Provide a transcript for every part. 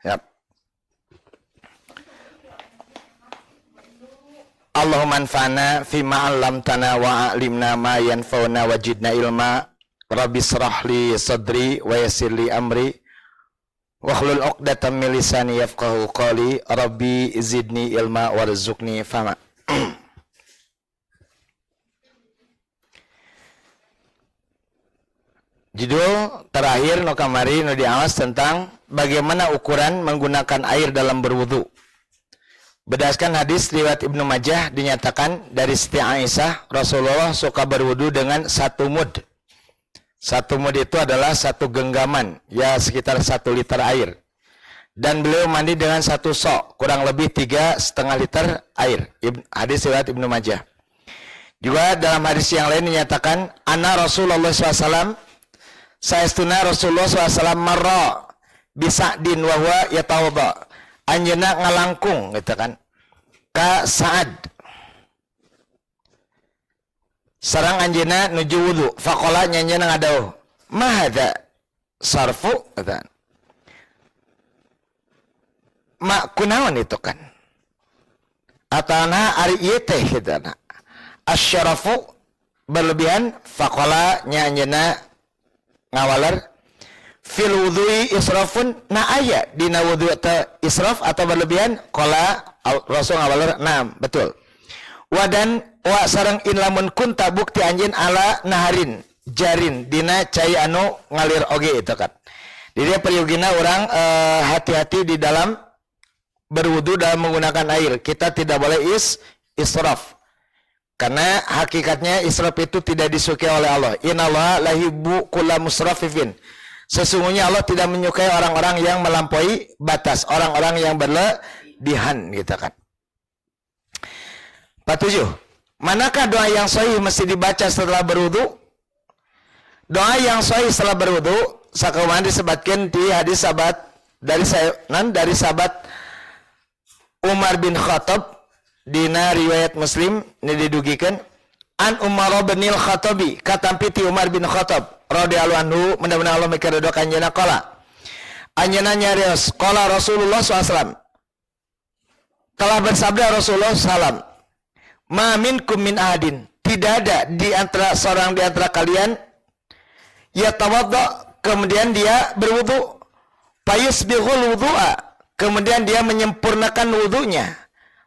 Yap. Allahumma anfa'na fima 'allamtana wa 'allimna ma yanfa'una wajidna ilma. Rabbi shrah li sadri wa yassir li amri wahlul 'uqdatam min lisani yafqahu qawli. Rabbi zidni ilma warzuqni fahma. Judul terakhir no kamari no diawas tentang bagaimana ukuran menggunakan air dalam berwudu. Berdasarkan hadis riwayat Ibnu Majah dinyatakan dari Siti Aisyah, Rasulullah suka berwudu dengan 1 mud. 1 mud itu adalah 1 genggaman, ya sekitar 1 liter air. Dan beliau mandi dengan 1 sok, kurang lebih 3,5 liter air. Hadis riwayat Ibnu Majah. Juga dalam hadis yang lain dinyatakan, Ana Rasulullah SAW, saestuna Rasulullah SAW marra bisa'din wa huwa yatawadda. Anjeuna ngalangkung gitu kan. Ka Sa'ad. Sareng anjeuna nuju wudu. Faqala nyanyeuna ngadauh. Ma hadza sarfu gitu. Ma kunaon itu kan. Atana ari ieu teh gitu na. Asyarafu berlebihan faqala nyanyeuna ngawaler fil wudhu'i israfun na aya dina wudhu israf atau berlebihan qala Rasul ngawaler naam betul wadan wa sareng in lamun kunta bukti anjeun ala naharin jarin dina cai anu ngalir oge itu kan. Jadi periugina orang hati-hati di dalam berwudu dalam menggunakan air. Kita tidak boleh israf. Karena hakikatnya israf itu tidak disukai oleh Allah. Innallaha la yuhibbu kulla musrafifin. Sesungguhnya Allah tidak menyukai orang-orang yang melampaui batas, orang-orang yang berlebihan gitu kan. 47. Manakah doa yang sahih mesti dibaca setelah berwudu? Doa yang sahih setelah berwudu sakumaha disebutkan di hadis sahabat dari sahabat Umar bin Khattab dina riwayat Muslim ini didugikan an Umar bin Al-Khattabi katampi ti Umar bin Khattab radhiyallahu anhu mudah-mudahan Allah mikaridho kanjena qala anjeunna nyarios qala Rasulullah SAW telah bersabda Rasulullah SAW ma minkum min ahadin tidak ada di antara seorang di antara kalian yatawadda kemudian dia berwudu fayusbighul wudu'a kemudian dia menyempurnakan wudunya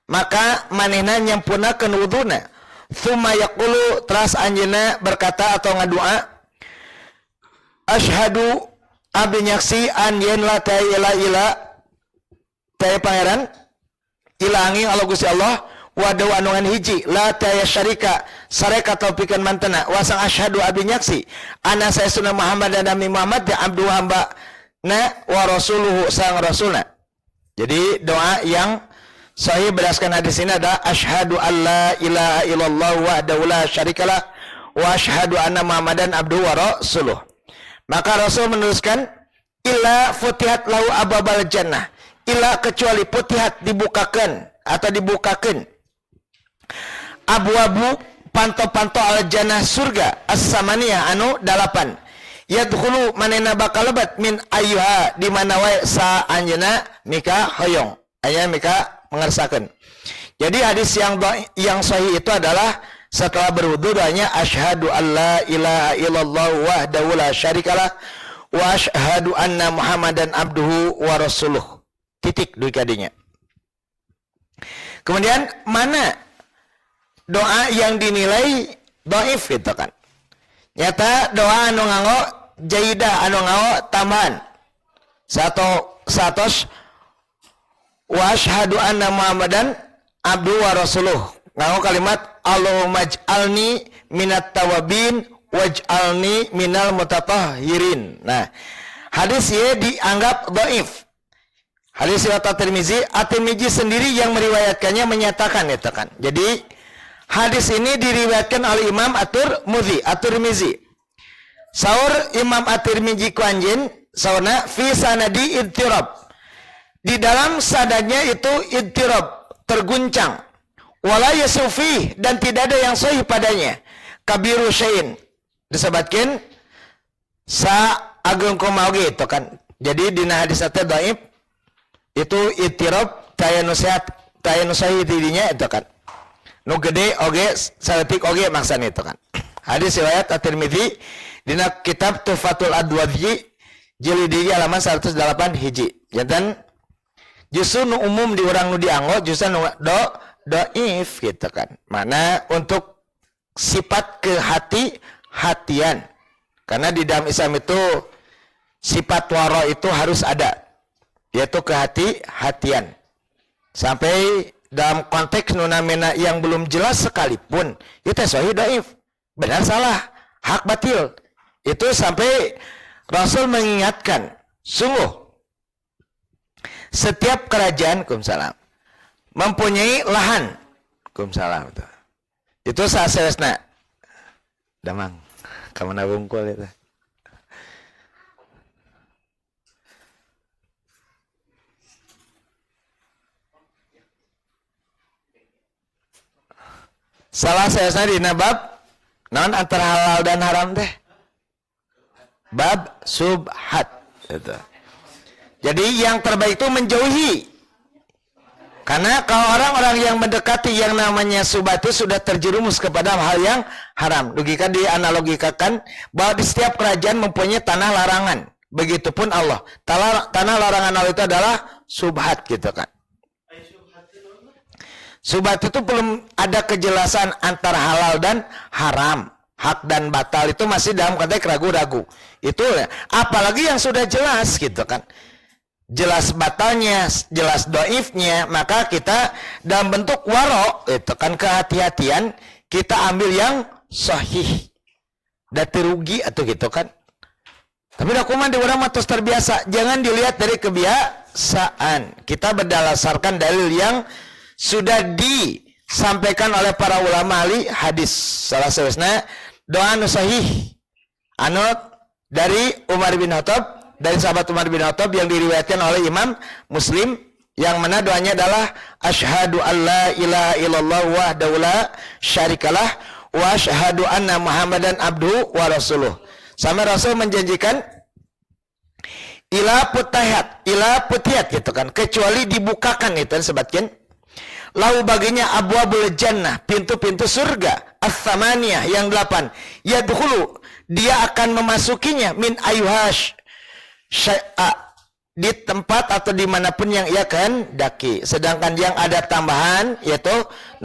maka manehna nyempurnakeun wuduna tsumma yaqulu teras anjeunna berkata atau ngadua asyhadu abdi nyaksi an yen la ta ila ta pangeran ilangi Allah Gusti Allah wa daw anungan hiji la ta syarika sareka taupikeun mantena wasang asyhadu abdi nyaksi ana saestuna Muhammad dan Nabi Muhammad ya abdu hamba na wa rasuluhu sang rasulna. Jadi doa yang sahih berdasarkan hadis ini adalah asyhadu alla ilaha illallah wahdahu la syarikalah wa asyhadu anna Muhammadan abduhu wa rasuluh. Maka Rasul meneruskan illa futihat lahu ababal jannah illa kecuali futihat dibukakan atau dibukakan abu-abu panto-panto al jannah surga as-samaniyah anu 8 yadkhulu manena bakal lebat min ayyuha di mana wae sa anjeuna mika hoyong aya mika mengersakan. Jadi hadis yang sahih itu adalah setelah berwudu doanya asyhadu alla ilaha illallah wahdahu la syarikalah wa asyhadu anna Muhammadan abduhu wa rasuluh. Titik dui kadinya. Kemudian mana doa yang dinilai dhaif gitu kan. Nyata doa anu nganggo jaidah anu nganggo tambahan. Satos wa asyhadu anna Muhammadan abduhu wa rasuluh. Nganggo kalimat Allahumma ij'alni minat tawabin waj'alni minal mutatahhirin. Nah, hadis ini dianggap dhaif. Hadis riwayat At-Tirmizi sendiri yang meriwayatkannya menyatakan itu kan. Jadi hadis ini diriwayatkan oleh Imam At-Tirmizi. Saur Imam At-Tirmizi ku anjeun saurna fi sanadi idtirab. Di dalam sanadnya itu idtirab, terguncang. Wala yasufi dan tidak ada yang sahih padanya. Kabiru syai'in disebutkan sa agung komaoge itu kan. Jadi dina hadis teh dhaif Itu itirab taya nu sehat, taya nu sahih didinya itu kan. Nu gede oge saeutik oge maksana itu kan. Hadis riwayat At-Tirmidzi dina kitab Tuhfatul Adwadhi jilid 3 halaman 108 hiji. Janten justru nu umum di urang nu dianggo justru nu doif gitu kan. Mana untuk sifat kehati-hatian. Karena di dalam Islam itu sifat wara itu harus ada, yaitu kehati-hatian. Sampai dalam konteks nunamena yang belum jelas sekalipun itu sahih dhaif, benar salah, hak batil. Itu sampai Rasul mengingatkan, sungguh setiap kerajaan kumsalam mempunyai lahan kumsalam itu saesna damang kamana bungkul itu. Salah saesna dina bab naon antara halal dan haram teh? Bab subhat itu. Jadi yang terbaik itu menjauhi. Karena kalau orang-orang yang mendekati yang namanya subhat itu sudah terjerumus kepada hal yang haram. Logika dianalogikakan bahwa di setiap kerajaan mempunyai tanah larangan. Begitupun Allah. Tanah larangan Allah itu adalah subhat gitu kan. Subhat itu belum ada kejelasan antara halal dan haram. Hak dan batal itu masih dalam konteks ragu-ragu. Itu apalagi yang sudah jelas gitu kan. Jelas batalnya, jelas doifnya, maka kita dalam bentuk waro itu kan kehati-hatian kita ambil yang sahih. Dati rugi atau gitu kan. Tapi dakuman di orang matos terbiasa, jangan dilihat dari kebiasaan. Kita berdasarkan dalil yang sudah disampaikan oleh para ulama ahli hadis. Salah satunya doa anu sahih anu dari Umar bin Khattab, dari sahabat Umar bin Khattab yang diriwayatkan oleh Imam Muslim, yang mana doanya adalah asyhadu alla ilaha illallah wahdahu la syarikalah wa asyhadu anna muhammadan abduhu wa rasuluh. Sama Rasul menjanjikan ila putihat gitu kan, kecuali dibukakan itu disebutkan lau baginya abwabul jannah, pintu-pintu surga as-samaniyah yang 8, yadkhulu dia akan memasukinya min ayuhash syai'a, di tempat atau dimanapun yang ia kehendaki. Sedangkan yang ada tambahan yaitu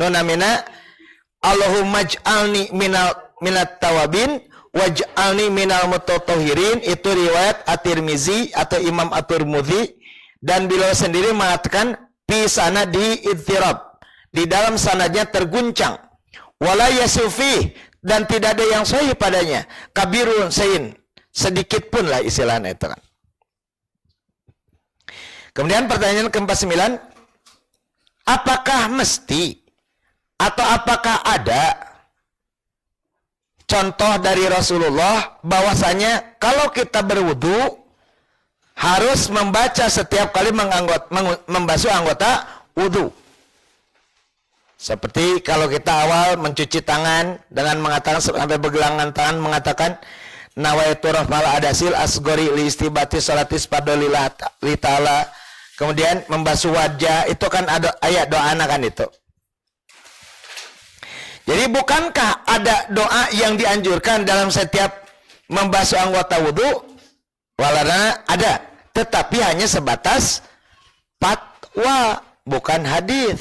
nunamina Allahumma ij'alni minat tawabin waj'alni minal mutatahhirin, itu riwayat At-Tirmizi atau Imam At-Tirmidzi, dan beliau sendiri mengatakan fi sanadi idtirab, di dalam sanadnya terguncang, wala yasufi, dan tidak ada yang sahih padanya, kabirun sayin, sedikit pun lah istilahnya itu kan. Kemudian pertanyaan ke-49, apakah mesti atau apakah ada contoh dari Rasulullah bahwasanya kalau kita berwudu harus membaca setiap kali membasuh anggota wudu? Seperti kalau kita awal mencuci tangan dengan mengatakan sampai bergelangan tangan mengatakan nawaitu rafal adasil asgori li istibati salatis padolillah li ta'ala. Kemudian membasuh wajah, itu kan ada ayat doa kan itu. Jadi bukankah ada doa yang dianjurkan dalam setiap membasuh anggota wudu? Walana ada, tetapi hanya sebatas fatwa, bukan hadis.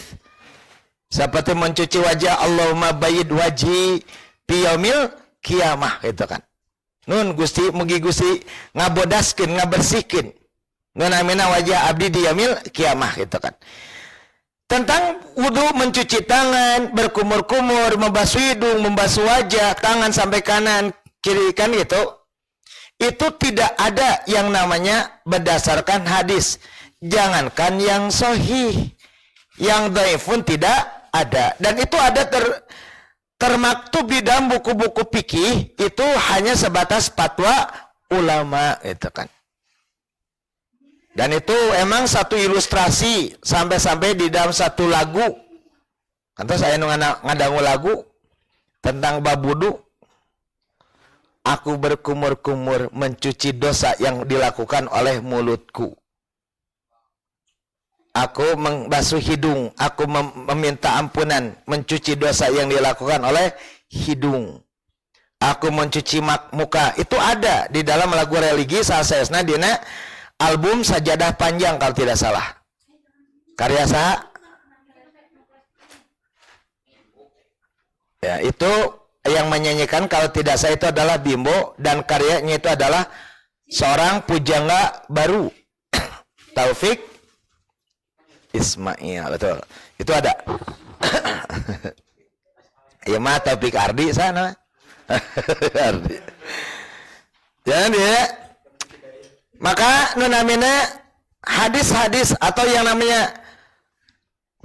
Seperti mencuci wajah, Allahumma bayyid wajhi fi yaumil qiyamah, itu kan. Nun Gusti mugi Gusti ngabodaskeun, ngabersihkeun nganamina wajah abdi di yaumil qiyamah, itu kan. Tentang wudu, mencuci tangan, berkumur-kumur, membasuh hidung, membasuh wajah, tangan sampai kanan, kiri kan gitu. Itu tidak ada yang namanya berdasarkan hadis. Jangankan yang sahih, yang dhaif pun tidak ada. Dan itu ada termaktub di dalam buku-buku fikih, itu hanya sebatas fatwa ulama, itu kan. Dan itu emang satu ilustrasi sampai-sampai di dalam satu lagu. Kantor saya ngadangu lagu tentang bab wudu. Aku berkumur-kumur mencuci dosa yang dilakukan oleh mulutku. aku membasuh hidung, aku meminta ampunan, mencuci dosa yang dilakukan oleh hidung. Aku mencuci muka. Itu ada di dalam lagu religi saesna dina album Sajadah Panjang kalau tidak salah. Karya saha? Ya, itu yang menyanyikan kalau tidak salah itu adalah Bimbo, dan karyanya itu adalah seorang pujangga baru. Taufik Ismail, betul. Itu ada. Ya mah Taufik Ardi sana. Ardi. Jangan dia. Maka namanya hadis-hadis atau yang namanya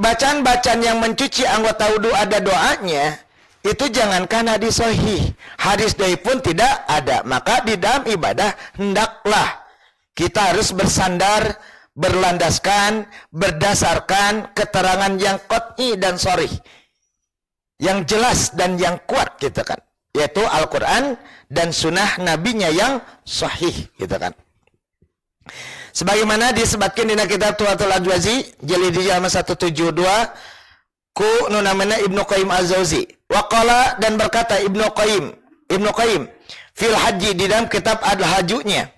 bacaan-bacaan yang mencuci anggota wudu ada doanya, itu jangankan hadis sahih, hadis dhaif pun tidak ada. Maka di dalam ibadah hendaklah kita harus bersandar, berlandaskan, berdasarkan keterangan yang qat'i dan sharih, yang jelas dan yang kuat gitu kan, yaitu Al-Quran dan sunnah nabinya yang sahih gitu kan. Sebagaimana disebutkan di kitab Tuhatul Adwazi jilid 172 ku namanya Ibnu Qayyim Az-Zawzi. Waqala, dan berkata Ibnu Qayyim fil haji di dalam kitab Al-Hajunya,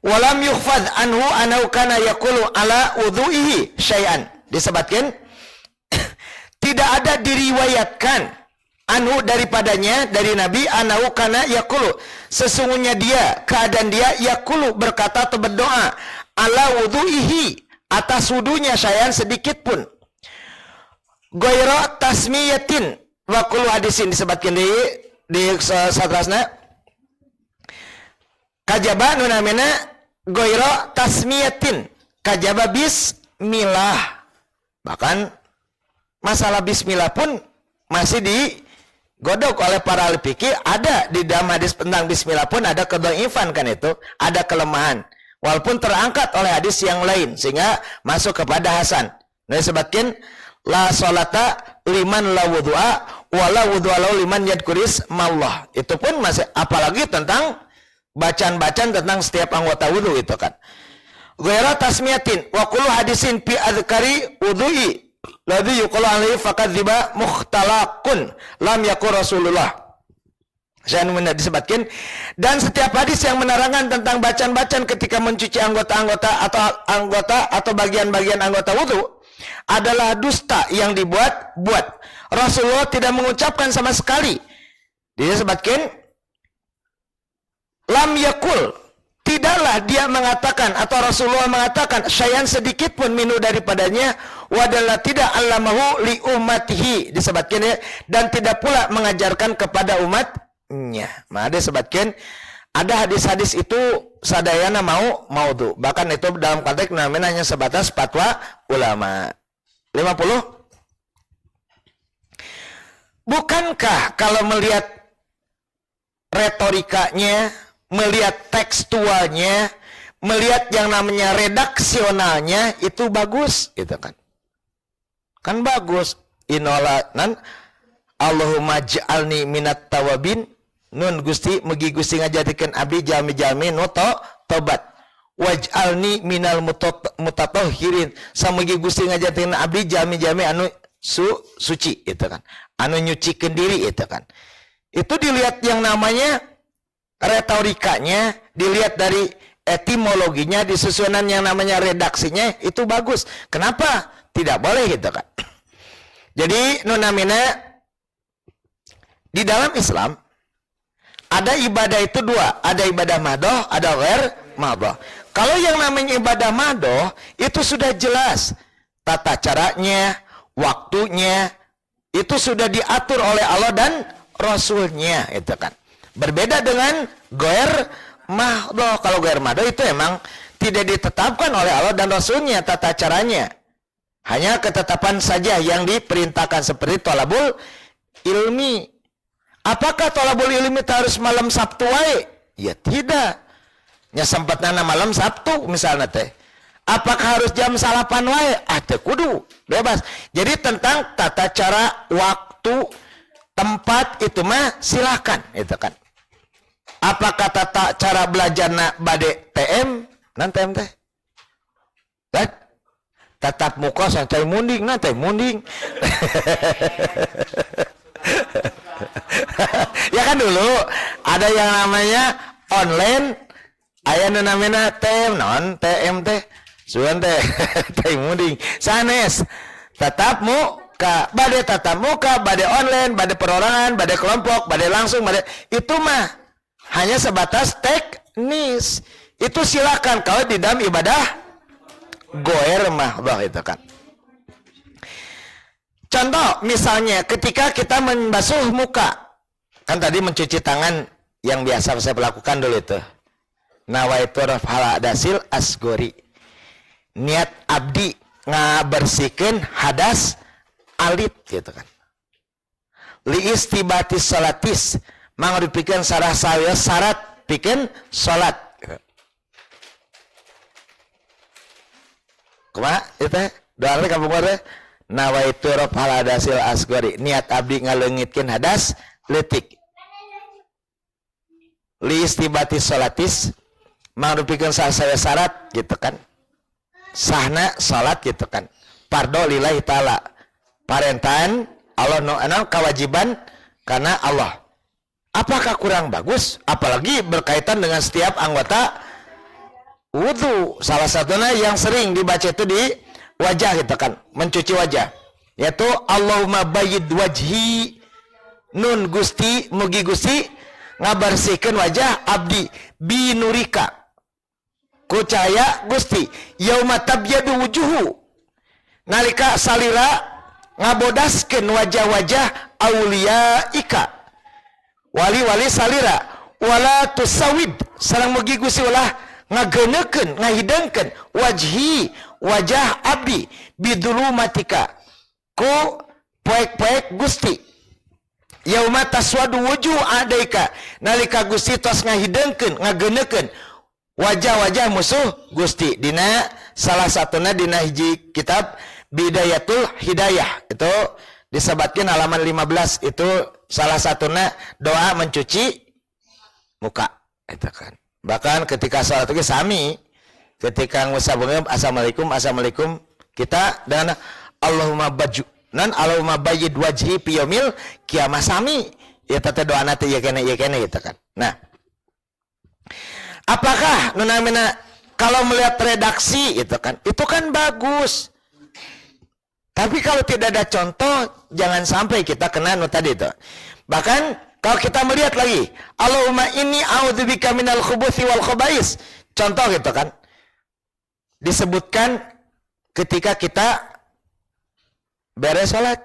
walam yukhfadz anhu anau kana yaqulu ala wudhu'ihi syai'an. Disebutkan tidak ada diriwayatkan anhu daripadanya dari Nabi anau kana yaqulu, sesungguhnya dia keadaan dia yaqulu berkata atau berdoa ala wudhu'ihi atas wudunya syai'an sedikit pun. Ghaira tasmiyatin wa kullu hadisin, disebutkan di satrasna kajaba nu namina ghaira tasmiyatin, kajaba bismillah. Bahkan masalah bismillah pun masih digodok oleh para ahli fikih. Ada di dalam hadis tentang bismillah pun ada kedhaifan kan, itu ada kelemahan walaupun terangkat oleh hadis yang lain sehingga masuk kepada hasan. Nah, disebutkan la sholata liman la wudu'a wala wudu'a lahu liman yadkuris mallah. Itu pun masih, apalagi tentang bacaan-bacaan tentang setiap anggota wudu itu kan. Ghaira tasmiyatin wa kullu hadisin fi adhkari wudu'i ladzi yuqalu alaihi faqadziba mukhtalaqun lam yakun Rasulullah. Saya disebutkan, dan setiap hadis yang menerangkan tentang bacaan-bacaan ketika mencuci anggota-anggota atau bagian-bagian anggota wudu adalah dusta yang dibuat-buat. Rasulullah tidak mengucapkan sama sekali. Dia sebutkan lam yakul, tidaklah dia mengatakan atau Rasulullah mengatakan syai'an sedikit pun minu daripadanya, wadalla tidak allamahu li ummatihi, disebutkan ya, dan tidak pula mengajarkan kepada umatnya. Maka dia sebutkan ada hadis-hadis itu sadayana maudhu. Bahkan itu dalam konteks namanya hanya sebatas fatwa ulama. 50. Bukankah kalau melihat retorikanya, melihat tekstualnya, melihat yang namanya redaksionalnya itu bagus gitu kan. Kan bagus. Inolanan Allahumma ja'alni minat tawabin, nun Gusti mugi Gusti ngajadikeun abdi jalmi-jalmi nu tobat. Waj'alni minal mutatahhirin, samugi Gusti ngajadikeun abdi jalmi-jalmi anu suci itu kan. Anu nyucikeun diri itu kan. Itu dilihat yang namanya retorikanya, dilihat dari etimologinya, disusunan yang namanya redaksinya itu bagus. Kenapa tidak boleh gitu kan? Jadi nunamina di dalam Islam ada ibadah itu dua, ada ibadah madoh, ada ghair madoh. Kalau yang namanya ibadah madoh itu sudah jelas tata caranya, waktunya, itu sudah diatur oleh Allah dan Rasulnya itu kan. Berbeda dengan ghair madoh. Kalau ghair madoh itu emang tidak ditetapkan oleh Allah dan Rasulnya tata caranya. Hanya ketetapan saja yang diperintahkan seperti thalabul ilmi. Apakah thalabul ilmi harus malam Sabtu wae? Ya tidak. Nya sempatna malam Sabtu misalnya teh. Apakah harus jam 8 wae? Teu kudu, bebas. Jadi tentang tata cara, waktu, tempat itu mah silakan itu kan. Apakah tata cara belajarna bade TM? Nan TM teh? Kan? tatap muka santai munding nanti munding. Ya kan dulu ada yang namanya online, aya nu namina TM non TM teh suan teh teh munding sanes tatap muka bade online bade perorangan bade kelompok bade langsung bade itu mah hanya sebatas teknis. Itu silakan kalau di dalam ibadah goer mah bah itu kan. Contoh misalnya ketika kita membasuh muka, kan tadi mencuci tangan yang biasa saya lakukan dulu itu. Nawaitu raf'al hadasil asgori. Niat abdi ngabersihkeun hadas alit gitu kan. Li istibati salatis mangrupikeun sarah saya syarat pikeun salat. Kumaha itu doa teh kampung teh nawaitu raf'al hadasil asgori. Niat abdi ngaleungitkeun hadas leutik. Li istibati salatis mangrupikeun sarah saya syarat gitu kan. Sahna salat gitu kan. Pardo lillahi ta'ala. Parentan Allah no kewajiban karena Allah. Apakah kurang bagus? Apalagi berkaitan dengan setiap anggota wudu. Salah satunya yang sering dibaca itu di wajah gitu kan, mencuci wajah. Yaitu Allahumma bayyid wajhi nun Gusti mugi Gusti ngabersihkeun wajah abdi binurika. Ku cahaya Gusti yauma tabyadu wujuhu nalika salira ngabodaskeun wajah-wajah auliyaika wali-wali salira wala tusawid sareng mugi Gusti ulah ngageunekeun ngahidangkeun wajhi wajah abdi bidulumatika ku poek-poek Gusti yauma taswadu wujuh adaika nalika Gusti tos ngahidangkeun ngageunekeun wajah-wajah musuh Gusti. Dina salah satunya dina hiji kitab Bidayatul Hidayah itu disebutkan halaman 15 itu salah satunya doa mencuci muka itu kan. Bahkan ketika salat itu sami ketika ngusabungeum assalamualaikum kita dengan Allahumma baju nan Allahumma bayyid wajhi fi yaumil qiyamah sami ya teh doana teh ieu kene gitu kan. Nah, apakah nunamina kalau melihat redaksi itu kan bagus. Tapi kalau tidak ada contoh jangan sampai kita kena tadi itu. Bahkan kalau kita melihat lagi Allahumma inni a'udzubika minal khubuthi wal khaba'is. Contoh gitu kan. Disebutkan ketika kita beres salat.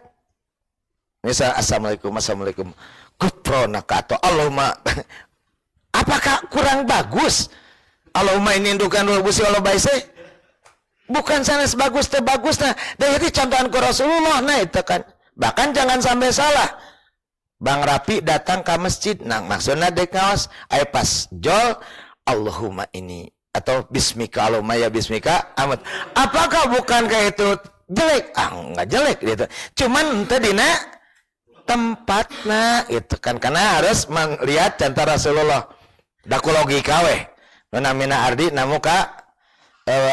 Misal assalamualaikum kupronaka atau Allahumma apakah kurang bagus? Allahumma ini indukan rubusi Allah baise. Bukan sanes bagus teh bagus nah. Dan itu contohan ku Rasulullah nah itu kan. Bahkan jangan sampai salah. Bang Rapi datang ke masjid nah maksudnya dek ngawas aya pas jol Allahumma ini atau bismika Allahumma ya bismika amat. Apakah bukan kayak itu jelek? Enggak jelek gitu. Cuman tadi dina tempatna itu kan karena harus melihat contoh Rasulullah. Daku logika weh namina ardi namuka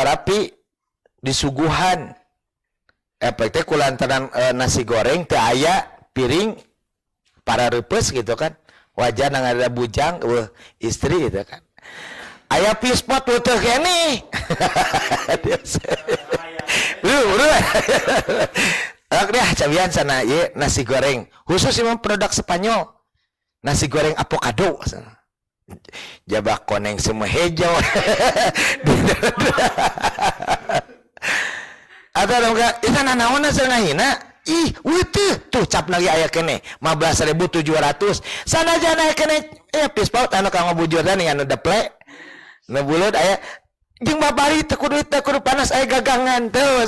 rapi disuguhan efeknya kulantaran nasi goreng teh aya piring para reupes gitu kan wajah nang ada bujang istri gitu kan aya pispot teu kene dah cabian sana ieu nasi goreng khusus memang produk Spanyol nasi goreng avocado jabak koneng semua hijau ada dong gak itu nanawana sengahina ih witih tuh cap lagi aya kene 15.700 sana aja naik kene pispaut anu kang ngabujur dan anu deplek nu bulut aya jeung babari teu kudu panas aya gagangan tuh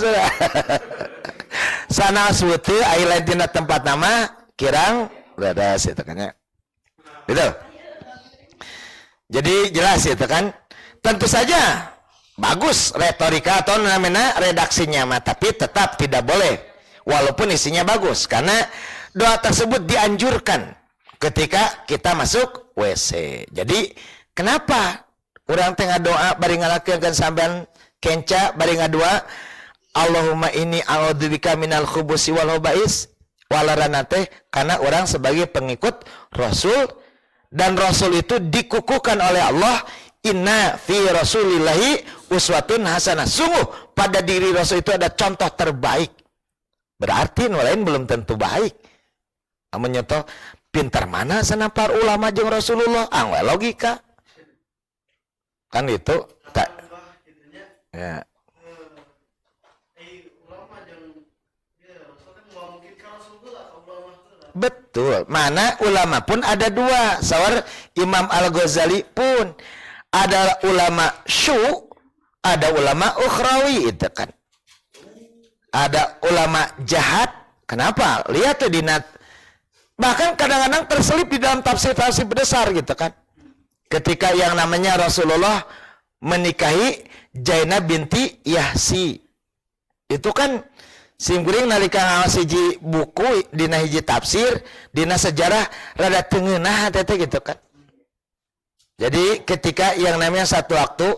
sana suweuteut aya lain tina tempat nama kirang beres itu kan ya gitu. Jadi jelas itu kan. Tentu saja bagus retorika atau namanya redaksinya mah, tapi tetap tidak boleh walaupun isinya bagus karena doa tersebut dianjurkan ketika kita masuk WC. Jadi kenapa orang tengah doa bari ngalakeun sampean kenca bari ngadua Allahumma inni a'udzubika minal khubusi wal khaba'is walarana teh karena orang sebagai pengikut Rasul, dan Rasul itu dikukuhkan oleh Allah, inna fi rasulillahi uswatun hasanah, sungguh pada diri Rasul itu ada contoh terbaik. Berarti lain belum tentu baik. Amun nyoto pintar mana sana para ulama jeung Rasulullah, angwe logika kan itu tak ya. Betul, mana ulama pun ada dua. Sawar Imam Al-Ghazali pun ada ulama syu, ada ulama ukhrawi itu kan. Ada ulama jahat. Kenapa? Lihat tuh dinat. Bahkan kadang-kadang terselip di dalam tafsir-tafsir besar gitu kan. Ketika yang namanya Rasulullah menikahi Zainab binti Yahsi. Itu kan simkuring nalika ngawas hiji buku dina hiji tafsir, dina sejarah rada teu ngeunah teh gitu kan. Jadi ketika yang namanya satu waktu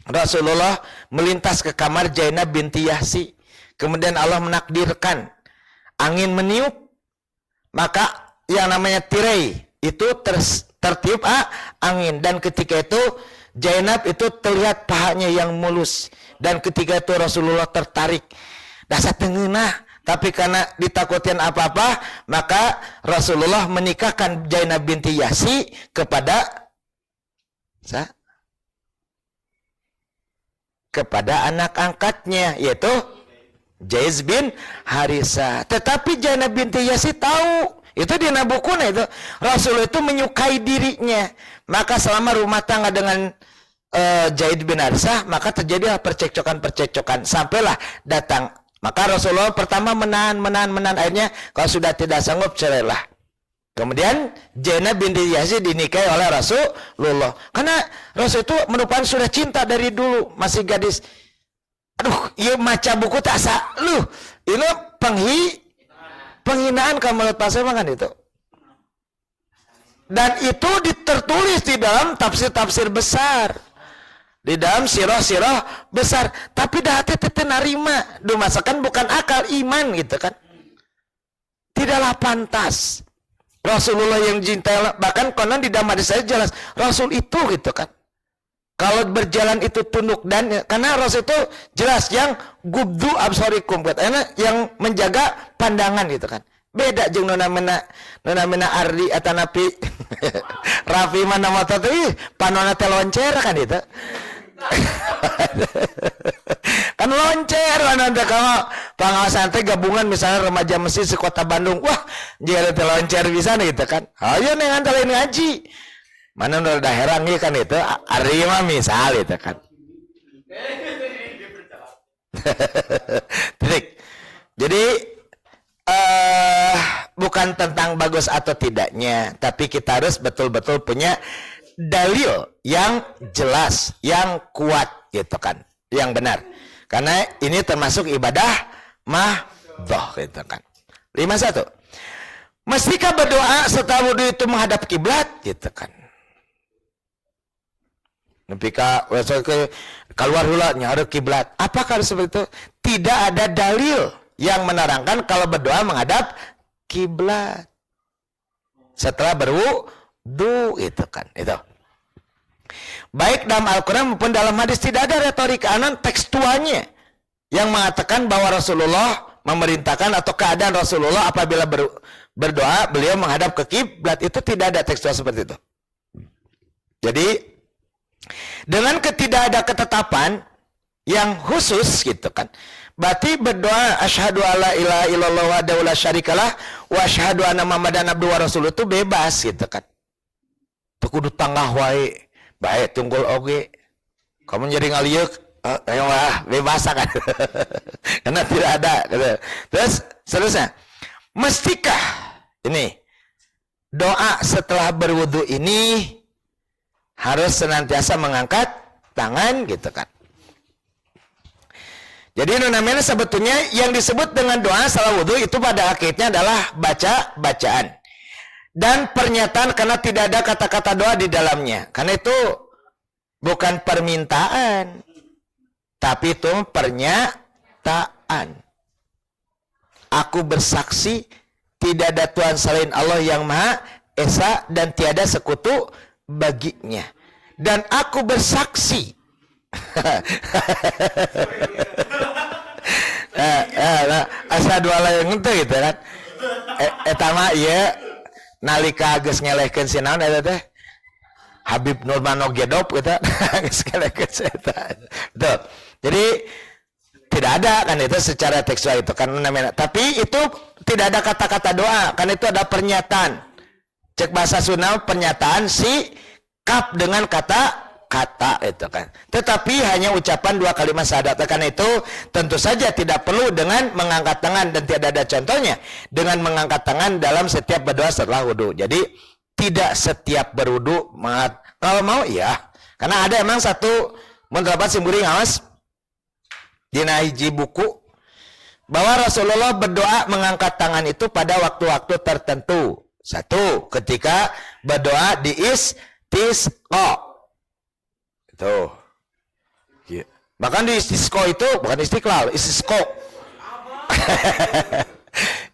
Rasulullah melintas ke kamar Zainab binti Yahsi, kemudian Allah menakdirkan angin meniup, maka yang namanya tirai itu tertiup angin, dan ketika itu Zainab itu terlihat pahanya yang mulus, dan ketika itu Rasulullah tertarik. Dasar tengenah, tapi karena ditakutin apa-apa, maka Rasulullah menikahkan Zainab binti Yahsi kepada anak angkatnya, yaitu Jais bin Harisa. Tetapi Zainab binti Yahsi tahu, itu di bukunya itu Rasul itu menyukai dirinya, maka selama rumah tangga dengan Zaid bin Harisa, maka terjadilah percekcokan, sampailah datang. Maka Rasulullah pertama menahan, akhirnya kalau sudah tidak sanggup cerailah. Kemudian Zainab binti Yahsi dinikahi oleh Rasulullah. Karena Rasul itu merupakan sudah cinta dari dulu, masih gadis. Aduh, iya maca buku tak asa lu. Ini penghinaan kamu menurut pasal kan itu. Dan itu tertulis di dalam tafsir-tafsir besar. Di dalam sirah-sirah besar, tapi dah teh narima, masakan bukan akal, iman gitu kan. Tidaklah pantas Rasulullah yang cinta, bahkan konon di dalam hadis saya jelas Rasul itu gitu kan. Kalau berjalan itu tunduk, dan karena Rasul itu jelas yang gubdu absorikum, katanya yang menjaga pandangan gitu kan. Beda jeung nona Ardi atau Napi Rafi mana mata tuh panona teh loncer kan itu. Kan loncer nanti kalau pengawasan teh gabungan misalnya remaja Mesir di kota Bandung, wah jadi teh loncer bisa nih gitu kan. Ayo nih ngantalin ngaji. Mana udah heran nih kan itu Ardi mah misal itu kan. Trik. Jadi bukan tentang bagus atau tidaknya, tapi kita harus betul-betul punya dalil yang jelas, yang kuat gitu kan, yang benar. Karena ini termasuk ibadah mahdhah gitu kan. 51. Mestikah berdoa setelah wudu itu menghadap kiblat gitu kan. Nepika keluar hula nyarep kiblat. Apakah seperti itu? Tidak ada dalil yang menerangkan kalau berdoa menghadap kiblat setelah berwudu itu kan. Itu baik dalam Al-Quran maupun dalam hadis tidak ada retorika anan tekstualnya yang mengatakan bahwa Rasulullah memerintahkan atau keadaan Rasulullah apabila berdoa beliau menghadap ke kiblat, itu tidak ada tekstual seperti itu. Jadi dengan tidak ada ketetapan yang khusus gitu kan, berarti berdoa asyhadu alla ilaha illallah wahdahu la syarikalah wa asyhadu anna muhammadan abduhu wa rasuluh itu bebas gitu kan. Teu kudu tanggah wae, bae tunggul oge. Kamu jadi ngaliuk, bebas kan. Karena tidak ada gitu. Terus seterusnya, mestikah ini doa setelah berwudu ini harus senantiasa mengangkat tangan gitu kan. Jadi namanya sebetulnya yang disebut dengan doa setelah wudu itu pada akhirnya adalah bacaan dan pernyataan, karena tidak ada kata-kata doa di dalamnya. Karena itu bukan permintaan, tapi itu kenyataan. Aku bersaksi tidak ada Tuhan selain Allah yang Maha Esa dan tiada sekutu baginya. Dan aku bersaksi asyhadu alla yang itu gitu kan. Eta mah ieu nalika geus ngelehkeun si naon eta teh Habib Nurmanogedob gitu geus ngelehkeun eta. Betul. Jadi tidak ada kan itu secara tekstual itu kan namanya. Tapi itu tidak ada kata-kata doa, kan itu ada pernyataan. Cek bahasa Sunda pernyataan si kap dengan kata-kata itu kan. Tetapi hanya ucapan 2 kalimat syahadat. Karena itu tentu saja tidak perlu dengan mengangkat tangan dan tidak ada contohnya dengan mengangkat tangan dalam setiap berdoa setelah wudu. Jadi tidak setiap berwudu kalau mau iya. Karena ada emang satu mendapat simburing awas dina hiji buku bahwa Rasulullah berdoa mengangkat tangan itu pada waktu-waktu tertentu. Satu, ketika berdoa di istisqa. Itu. Ya. Bahkan di istisqa itu bukan istiqlal, istisqa.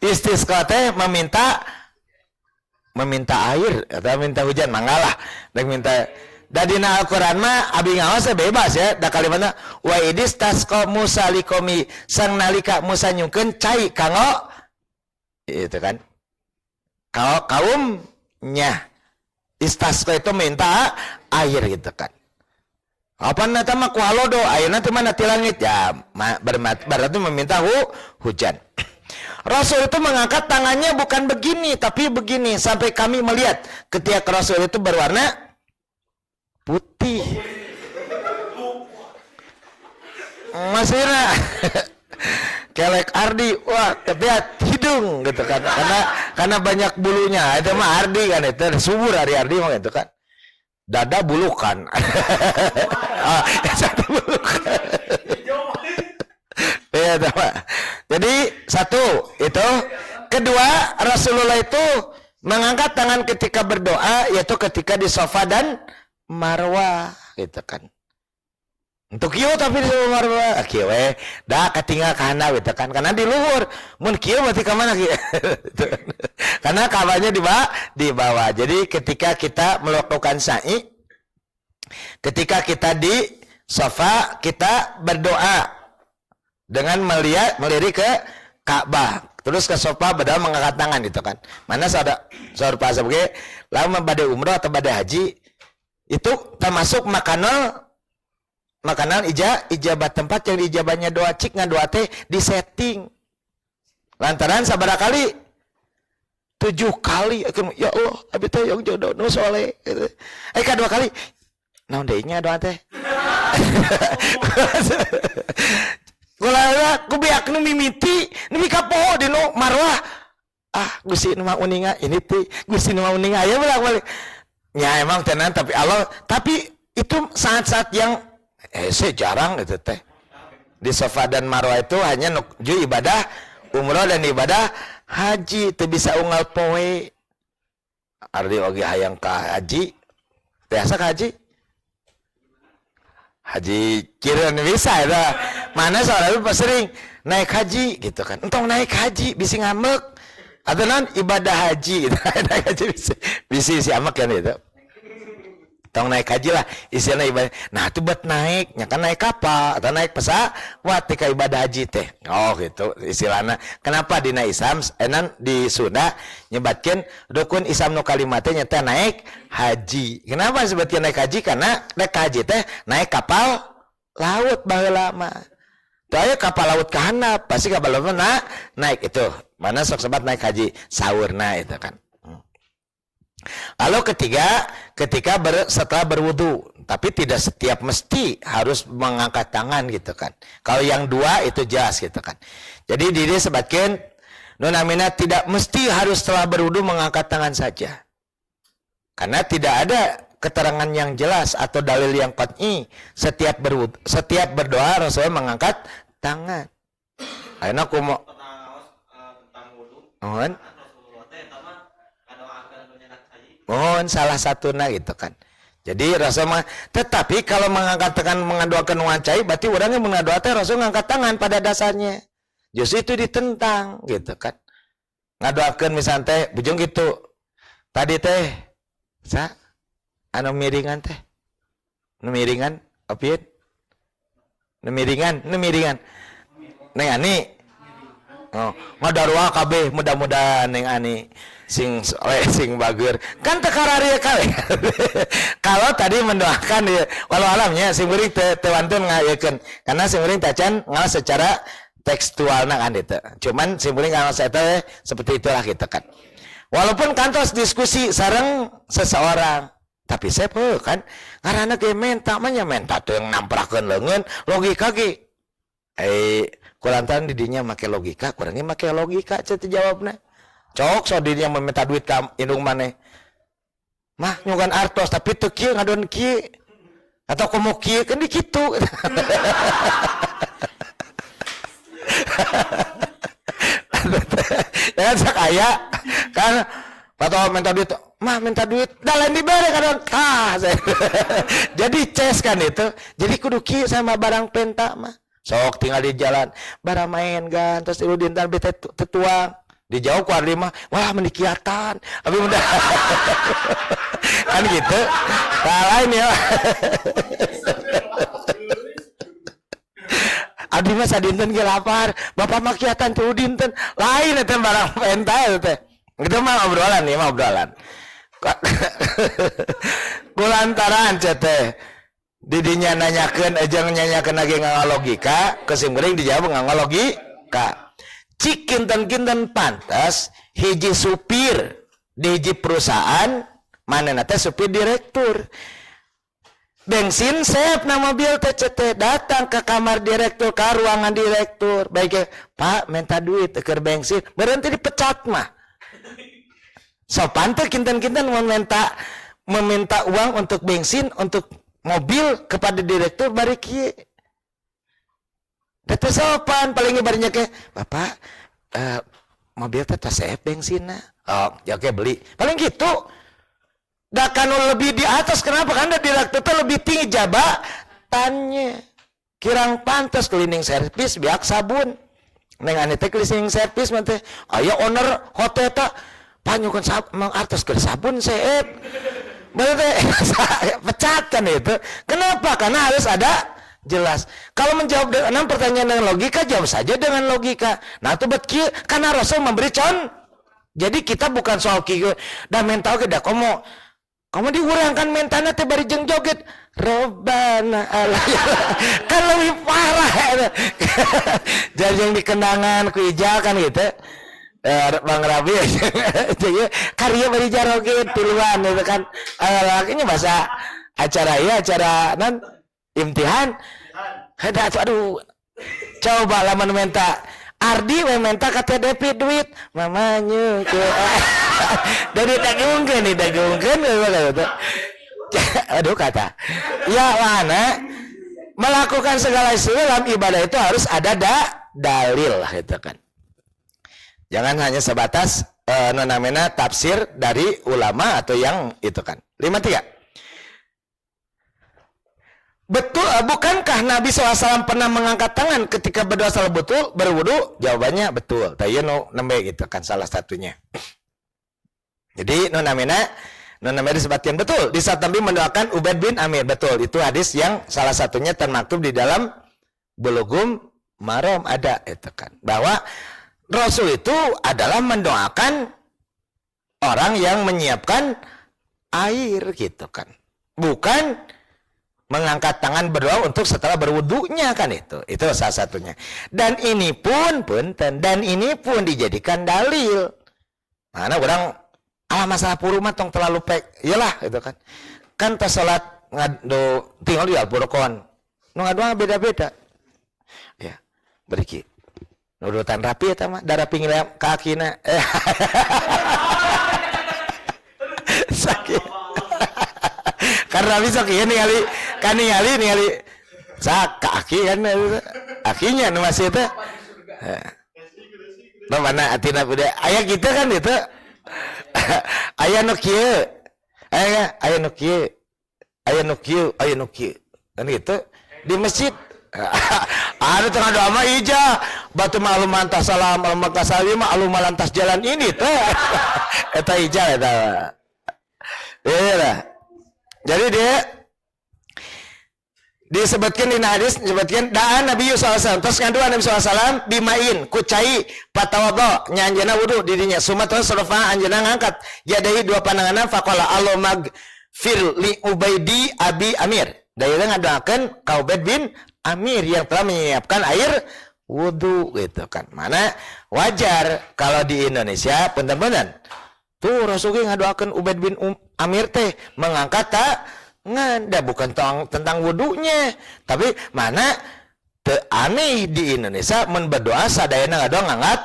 Istisqa teh meminta air atau minta hujan, manggalah. Dan minta dadina Al-Quran mah abi ngawas bebas ya. Da kalimatna wa idis tasqa Musa liqomi sang nalika Musa nyungkeun cai kanggo itu kan. Kalau kaumnya istasqa itu minta air gitu kan. Apa nata mah ku halodo ayeuna teh mana ti langit ya berarti meminta hujan. Rasul itu mengangkat tangannya bukan begini tapi begini sampai kami melihat ketika Rasul itu berwarna putih. Masira kelek Ardi, wah kepiat hidung gitu kan, karena banyak bulunya. Itu mah Ardi kan, itu subur Ardi mah gitu kan. Dada bulukan. Oh, satu bulukan. Ya, jadi satu itu, kedua Rasulullah itu mengangkat tangan ketika berdoa yaitu ketika di Safa dan Marwah gitu kan. Untuk kieu tapi di Marwah kieu we da katinggal ka handap gitu kan. Karena di luhur mun kieu berarti ka mana kieu. Karena kabarnya di bawah. Jadi ketika kita melakukan sa'i, ketika kita di Safa kita berdoa dengan melirik ke Ka'bah. Terus ke Safa berdoa mengangkat tangan gitu kan. Mana saudara Pak Sabge lama bade umroh atau bade haji itu termasuk makanan ijabat tempat yang ijabahnya doa cik doa teh di setting lantaran sabaraha kali 7 kali ya Allah abi teh yang jodoh nu soleh gitu. Kadua kali naon deui nya doa teh kula kubiak nu mimiti nu mika poho di nu Marwah Gusti nu mah uninga ini teh Gusti nu mah uninga aya bolak-balik ya emang tenan tapi itu saat-saat yang jarang gitu teh. Di Safa dan Marwah itu hanya nuju ibadah umroh dan ibadah haji, teu bisa unggal poe. Ardi oge hayang ka haji. Biasa ka haji? Haji kireun bisa eta. Mana soalnya pas sering naik haji gitu kan. Entong naik haji bisi ngamek. Atau non ibadah haji gitu. Naik haji bisi si amek kan gitu. Tong naik haji lah istilahnya ibadah. Nah itu buat naik, kan naik kapal atau naik pesawat tika ibadah haji teh. Oh gitu istilahnya. Kenapa dina Islam enan di Sunda nyebatkeun rukun Islam nu kalimatnya nyata naik haji. Kenapa sebutkeun naik haji? Karena naik haji teh naik kapal laut baheula mah. Teu aya kapal laut ka handap, pasti kapal laut naik itu. Mana sok sebat naik haji saurna itu kan. Lalu ketika setelah berwudu, tapi tidak setiap mesti harus mengangkat tangan gitu kan. Kalau yang dua itu jelas gitu kan. Jadi diri sebagian nunamina tidak mesti harus setelah berwudu mengangkat tangan saja. Karena tidak ada keterangan yang jelas atau dalil yang qat'i setiap berdoa Rasulullah mengangkat tangan. Ayeuna kumaha tentang wudu. Mohon salah satuna gitu kan. Jadi Rasul tetapi kalau mengangkat tangan mengaduakan wancai, berarti orangnya mengaduakan Rasul mengangkat tangan pada dasarnya. Justru itu ditentang gitu kan. Ngaduakan misalnya teh, bujung gitu. Tadi teh, anu miringan teh. Nu miringan, opiet. Nu miringan. Neng Ani. Oh, ngadarua kabeh mudah-mudahan Neng Ani sing soleh sing bager kan tekarari kali. Kalau tadi mendoakan ya, walau alamnya sing beuring teu wantun ngayekeun karena sing beuring tacan ngaos secara tekstualna kan itu. Cuman sing beuring ngaos eta seperti itulah gitu kan. Walaupun kantos diskusi sareng seseorang, tapi saya kan karena ge menta mah nya menta teu namprakeun leungeun logika ge. Kulantaran didinya make logika, kurangnya make logika ceut jawabna. Cok so dirinya meminta duit ka indung maneh. Mah nyugan artos tapi teu kieu ngadon kieu. Atau komo kieu kan di kitu. Ya sak aya kan atau minta duit, mah minta duit, dah lain diberi kadon. Jadi ces kan itu. Jadi kudu kieu sama barang penta mah. Sok tinggal di jalan, bara main kan, terus ilu dintan bete tetuang, dijauh ku ardi mah, wah mendikiatan, abi mudah, kan gitu, lain ya, abdi mah sadinten ge lapar, bapak mah kiatan tuh dinten, lain itu barang pentai itu, itu mah obrolan ya, mah obrolan, kulantaran cete. Didinya nanyakeun ejeng nyanyakeun lagi nganggo logika, kesimpulan dijawab nganggo logika. Cik kinten-kinten pantas hiji supir di hiji perusahaan manehna teh supir direktur. Bensin sep na mobil teh cete datang ke kamar direktur, ke ruangan direktur. Baik Pak minta duit keur bensin, berhenti dipecat mah. Sopan teh kinten-kinten meminta uang untuk bensin untuk mobil kepada direktur bari kieu. Data sopan paling ibaratnya ke Bapak mobil teh tos bensinna. Oh, ya oke beli. Paling gitu. Da kan lebih di atas kenapa? Karena direktur teh lebih tinggi jabatannya. Kirang pantas cleaning service biak sabun. Neng ane teh cleaning service mah teh aya owner hotel teh panyukeun sabun artos keur sabun seep. Berarti pecat kan itu. Kenapa? Karena harus ada jelas. Kalau menjawab dengan pertanyaan dengan logika, jawab saja dengan logika. Nah itu betul karena Rasul memberi contoh. Jadi kita bukan soal kieu dah mental ke dah kamu diurangkan mentalnya teh bari jeung joget Robbana Allah. Kan lebih parah. Jadi yang dikenangan ku ijal kan gitu. Bang Rabi karya bari jaroget tiluan itu kan lakinya bahasa acara ya acara non imtihan ada aduh coba lamun minta Ardi we minta kata Depi duit mamanya ke dari dagungkeun aduh kata ya mana melakukan segala sesuatu dalam ibadah itu harus ada dalil lah itu kan. Jangan hanya sebatas namanya tafsir dari ulama atau yang itu kan. 53. Betul, bukankah Nabi SAW pernah mengangkat tangan ketika berdoa salat berwudu? Jawabannya betul. Tayano nembe gitu kan salah satunya. Jadi namanya disebutkan betul di saat Nabi mendoakan Ubaid bin Amir, betul. Itu hadis yang salah satunya termaktub di dalam Bulughul Maram ada itu kan. Bahwa Rasul itu adalah mendoakan orang yang menyiapkan air gitu kan. Bukan mengangkat tangan berdoa untuk setelah berwudunya kan itu. Itu salah satunya. Dan ini pun dijadikan dalil. Mana orang masalah puru mah tong terlalu pek. Iyalah gitu kan. Kan tas salat ngadu tinggal di Al-Furqan. Nu ngadoa beda-beda. Ya, beriki. Nurutan rapi eta mah darah pinggir kakina. Sakit. Karena bisa kieu ningali sak kaki kan akinya nu masih teh. Nah mana atina budak aya kita kan itu. Aya nu kieu. Aya nu kieu. aya nu kieu kan gitu di masjid. Anu tengah doa mah ija batu mah alum lantas salam alum lantas salim mah alum lantas jalan ini teh eta ija eta. Iya. Jadi dia disebutkan di hadis disebutkan daan Nabi SAW terus ngadua Nabi SAW bimain kucai patawadho nyanjana wudu dirinya sumatun surfa anjana ngangkat yadahi dua pandangan faqala alomag fir li Ubaidi Abi Amir dayana ngadoakeun ka Ubaid bin Amir yang telah menyiapkan air wudu gitu kan. Mana wajar kalau di Indonesia bener-bener tuh Rasulullah ngadoakeun Ubaid bin Amir teh mengangkat nganda bukan tentang wudunya, tapi mana aneh di Indonesia men berdoa sadayana ngadoa ngangkat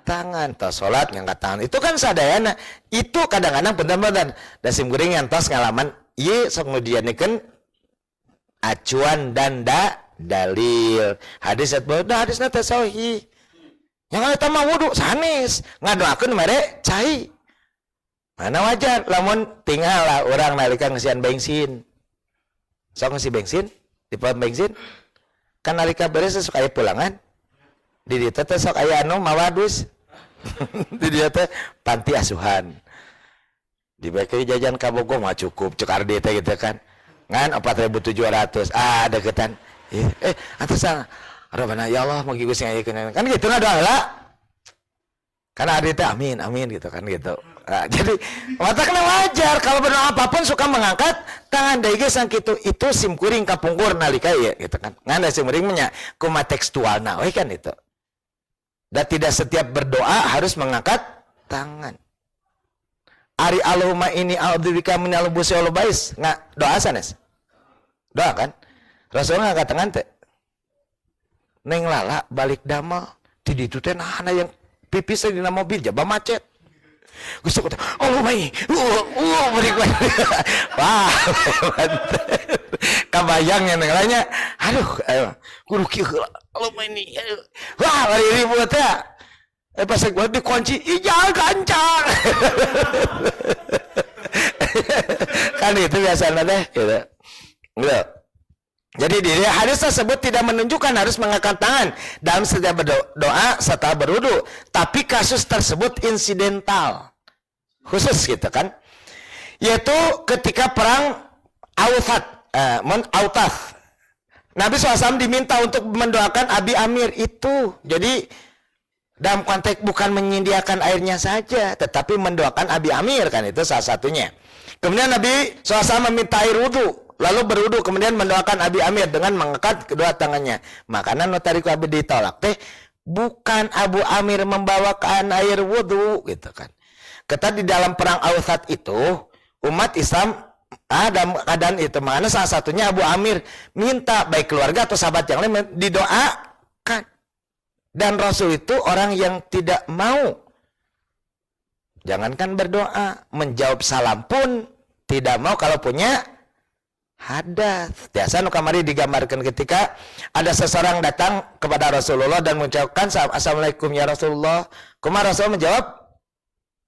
tangan, tos salat ngangkat tangan itu kan sadayana itu kadang-kadang bener-bener dasim geuring ngantos ngalaman ieu sok nu dianikeun acuan dan dalil hadis hadisna teh sahih yang eta mah wudu sanes ngadoakeun mere cai. Mana wajar lamun tinggal lah orang nalika ngesian bensin. Sok ngisi bensin di pom bensin. Kan nalika beres sok aya pulangan. Di dieu teh sok aya anu mawadus. Di dieu teh panti asuhan. Di bae jajan ka Bogor mah cukup cek ardi teh gitu kan. Ngan 4.700. Deketan. Antesan. Rabbana ya Allah mugi Gusti ngayakeun. Kan gitu lah. Kan ardi teh amin gitu kan gitu. Nah, jadi watakna wajar kalau berdoa apapun suka mengangkat tangan deui geus kitu itu simkuring kapungkur nalika ieu gitu kan. Ngan simkuring nya kumaha tekstualna we kan itu. Dan tidak setiap berdoa harus mengangkat tangan. Ari Allahumma inni a'udzubika minal khubuthi wal khaba'is. Doa sanes. Doa kan? Rasulullah ngangkat tangan teh. Neng lala balik damel di ditu teh nahana yang pipis di mobil jaba macet. Gusto ko oh my berikut wah kabayang yang lainnya aduh kudu kieu kalau main ini wah bari ribut ya pas gua dikunci jangan kancang kan itu biasanya deh gitu. Jadi di hadis tersebut tidak menunjukkan harus mengangkat tangan dalam setiap berdoa serta berwudu, tapi kasus tersebut insidental, khusus gitu kan, yaitu ketika perang Autaf. Nabi SAW diminta untuk mendoakan Abi Amir itu, jadi dalam konteks bukan menyediakan airnya saja, tetapi mendoakan Abi Amir kan itu salah satunya. Kemudian Nabi SAW meminta air wudu. Lalu berwudu kemudian mendoakan Abi Amir dengan mengangkat kedua tangannya. Makanya notariku Abi ditolak teh bukan Abu Amir membawakan air wudu gitu kan. Kata di dalam perang Awsat itu umat Islam dalam keadaan itu mana salah satunya Abu Amir minta baik keluarga atau sahabat yang lain didoakan. Dan Rasul itu orang yang tidak mau, jangankan berdoa, menjawab salam pun tidak mau kalau punya hadas. Biasa nu kamari digambarkan ketika ada seseorang datang kepada Rasulullah dan mengucapkan assalamualaikum ya Rasulullah. Kumaha Rasul menjawab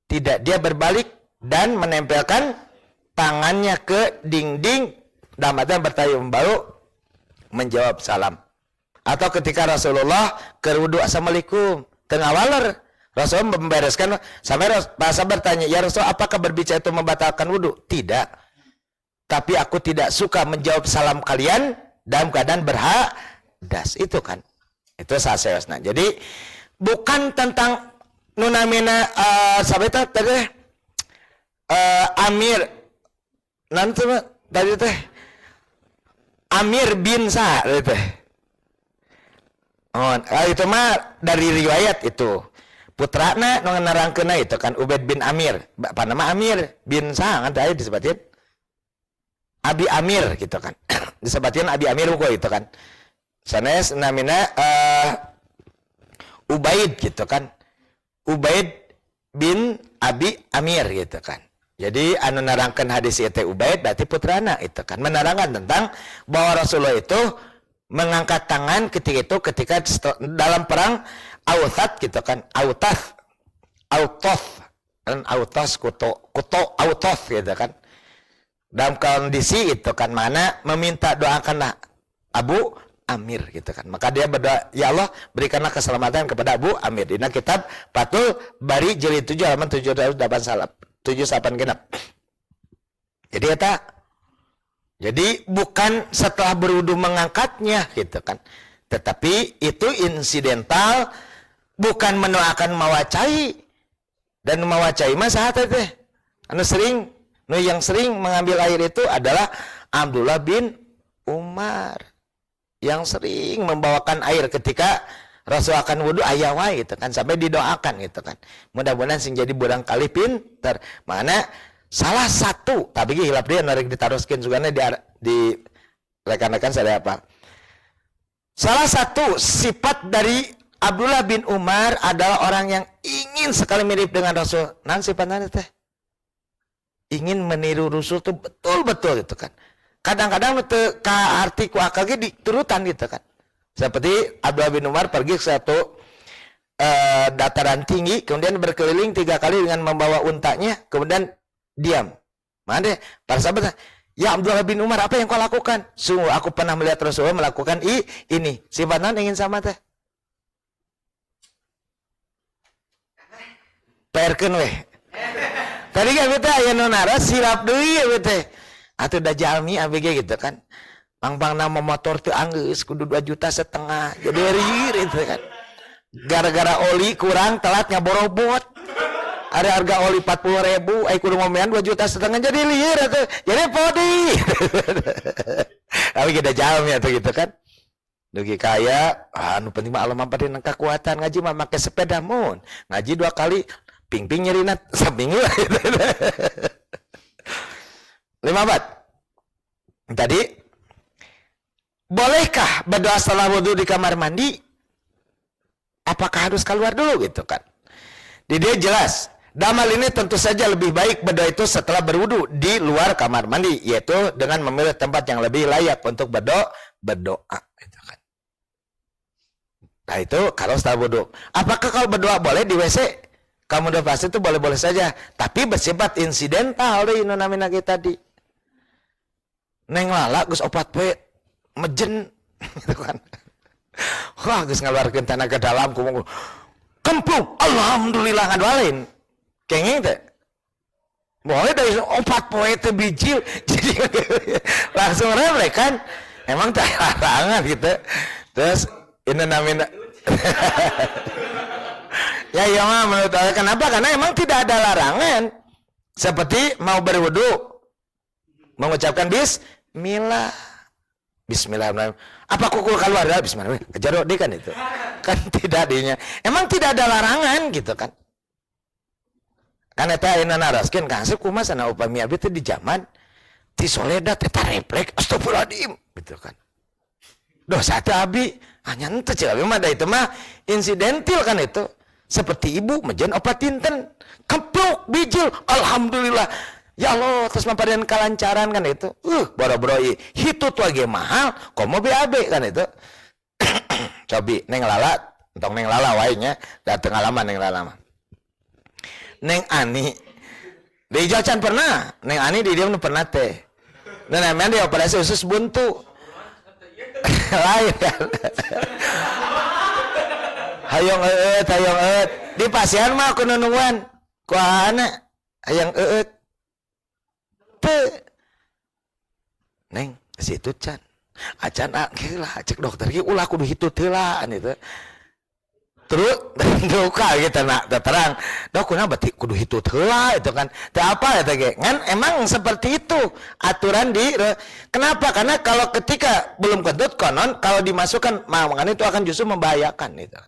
tidak, dia berbalik dan menempelkan tangannya ke dinding dalam artian bertayung baru menjawab salam. Atau ketika Rasulullah kerwudu assalamualaikum tengah waler Rasul membereskan sampai bahasa bertanya ya Rasul apakah berbicara itu membatalkan wudu? Tidak. Tapi aku tidak suka menjawab salam kalian dalam keadaan berhadas. Itu kan. Itu sasewasna. Jadi bukan tentang nunamina sabeta tadi Amir nanti tadi teh Amir bin Sa teh. Oh, itu mah dari riwayat itu. Putrana nu narangkeuna itu kan Ubaid bin Amir. Apa nama Amir bin Sa kan tadi disebutin Abi Amir gitu kan. Disebutkan Abi Amir kok itu kan. Sanes namina Ubaid gitu kan. Ubaid bin Abi Amir gitu kan. Jadi anu narangkeun hadis ieu Ubaid berarti putrana itu kan menerangkan tentang bahwa Rasulullah itu mengangkat tangan ketika dalam perang Awsat gitu kan. Autaf dan Autas kuto Autas gitu kan. dalam kondisi itu kan mana meminta doakanlah Abu Amir gitu kan. Maka dia berdoa, ya Allah berikanlah keselamatan kepada Abu Amir. Dina kitab Fathul Bari jilid 7 halaman 789 genap. Jadi eta jadi bukan setelah berwudu mengangkatnya gitu kan. Tetapi itu insidental, bukan mendoakan mawacai. Dan mawacai mah sahat teh. Yang sering mengambil air itu adalah Abdullah bin Umar. Yang sering membawakan air ketika Rasul akan wudu aya wae gitu kan, sampai didoakan gitu kan. Mudah-mudahan sing jadi burang kali pinter. Mana salah satu tapi hilap dia narik ditaruskeun sugana di rekan-rekan saya apa? Salah satu sifat dari Abdullah bin Umar adalah orang yang ingin sekali mirip dengan Rasul. Nah sifatnya teh ingin meniru Rasul tuh betul-betul gitu kan. Kadang-kadang itu ka arti ku akal ge diturutan gitu kan. Seperti Abdullah bin Umar pergi ke satu dataran tinggi, kemudian berkeliling 3 kali dengan membawa untanya, kemudian diam. Mana para sahabat, ya Abdullah bin Umar, apa yang kau lakukan? Sungguh aku pernah melihat Rasulullah melakukan ini. Sifatnya ingin sama teh. Perken weh. Tadi kan kita aya nu naras silap deui ya teh. Atuh da jalmi ABG gitu kan. Pang-pang nama motor teu anggeus kudu 2,5 juta. Jadi riir itu kan. Gara-gara oli kurang telat ngaborobot. Ada harga oli 40.000, kudu ngomean 2,5 juta jadi lieur atuh. Jadi podi. Tapi kita jalmi atuh gitu kan. Dugi kaya, anu penting mah Allah mamparin kekuatan ngaji mah make sepeda mun. Ngaji 2 kali ping-ping nyerina saminggu. 5 bat. Tadi bolehkah berdoa setelah wudu di kamar mandi? Apakah harus keluar dulu gitu kan? Di dia jelas. Dalam hal ini tentu saja lebih baik berdoa itu setelah berwudu di luar kamar mandi, yaitu dengan memilih tempat yang lebih layak untuk berdoa gitu kan. Nah itu kalau setelah wudu. Apakah kalau berdoa boleh di WC? Kamu udah pasti itu boleh-boleh saja, tapi bersifat insidental deh namina kita tadi. Neng lala geus 4 poe mejen gitu kan. Wah geus ngaluarkeun tenaga dalam kumaha. Kemplung, alhamdulillah ngadoain. Kenging teh. Boleh dari 4 poe teh bijil jadi langsung refleks kan. Emang tak larangan gitu. Terus ini namina ya iya mah menurut saya kenapa? Karena emang tidak ada larangan. Seperti mau berwudu mengucapkan bismillah. Bismillahirrahmanirrahim. Apa kuku keluar dah bismillahirrahmanirrahim. Kejar dia kan itu. Kan tidak dinya. Emang tidak ada larangan gitu kan. Kan eta ayeuna naraskeun kangsep kumaha sana upami abdi teh di zaman ti soledad eta refleks astagfirullahaladzim gitu kan. Dosa teh abi hanya ente cek abi mah da itu mah insidental kan itu. Seperti ibu mejen opat tinten kempluk bijil alhamdulillah ya Allah terus mamparin kelancaran kan itu boro-boro hitut wage mahal komo BAB kan itu. Cobi neng lala entong neng lala wae nya dateng alaman neng lala mah neng Ani di Jacan pernah neng Ani di dia pernah teh dan namanya dia operasi usus buntu lain kan. Hayong eut di pasien mah ku nunuan ku anak hayang eut teu neng situ can acan lah cek dokter ge ulah kudu hitut heula itu terus duka gitu nak terang dok kunaon berarti kudu hitut heula itu kan teu apa eta ge ngan emang seperti itu aturan di kenapa karena kalau ketika belum kentut konon kalau dimasukkan mangan itu akan justru membahayakan itu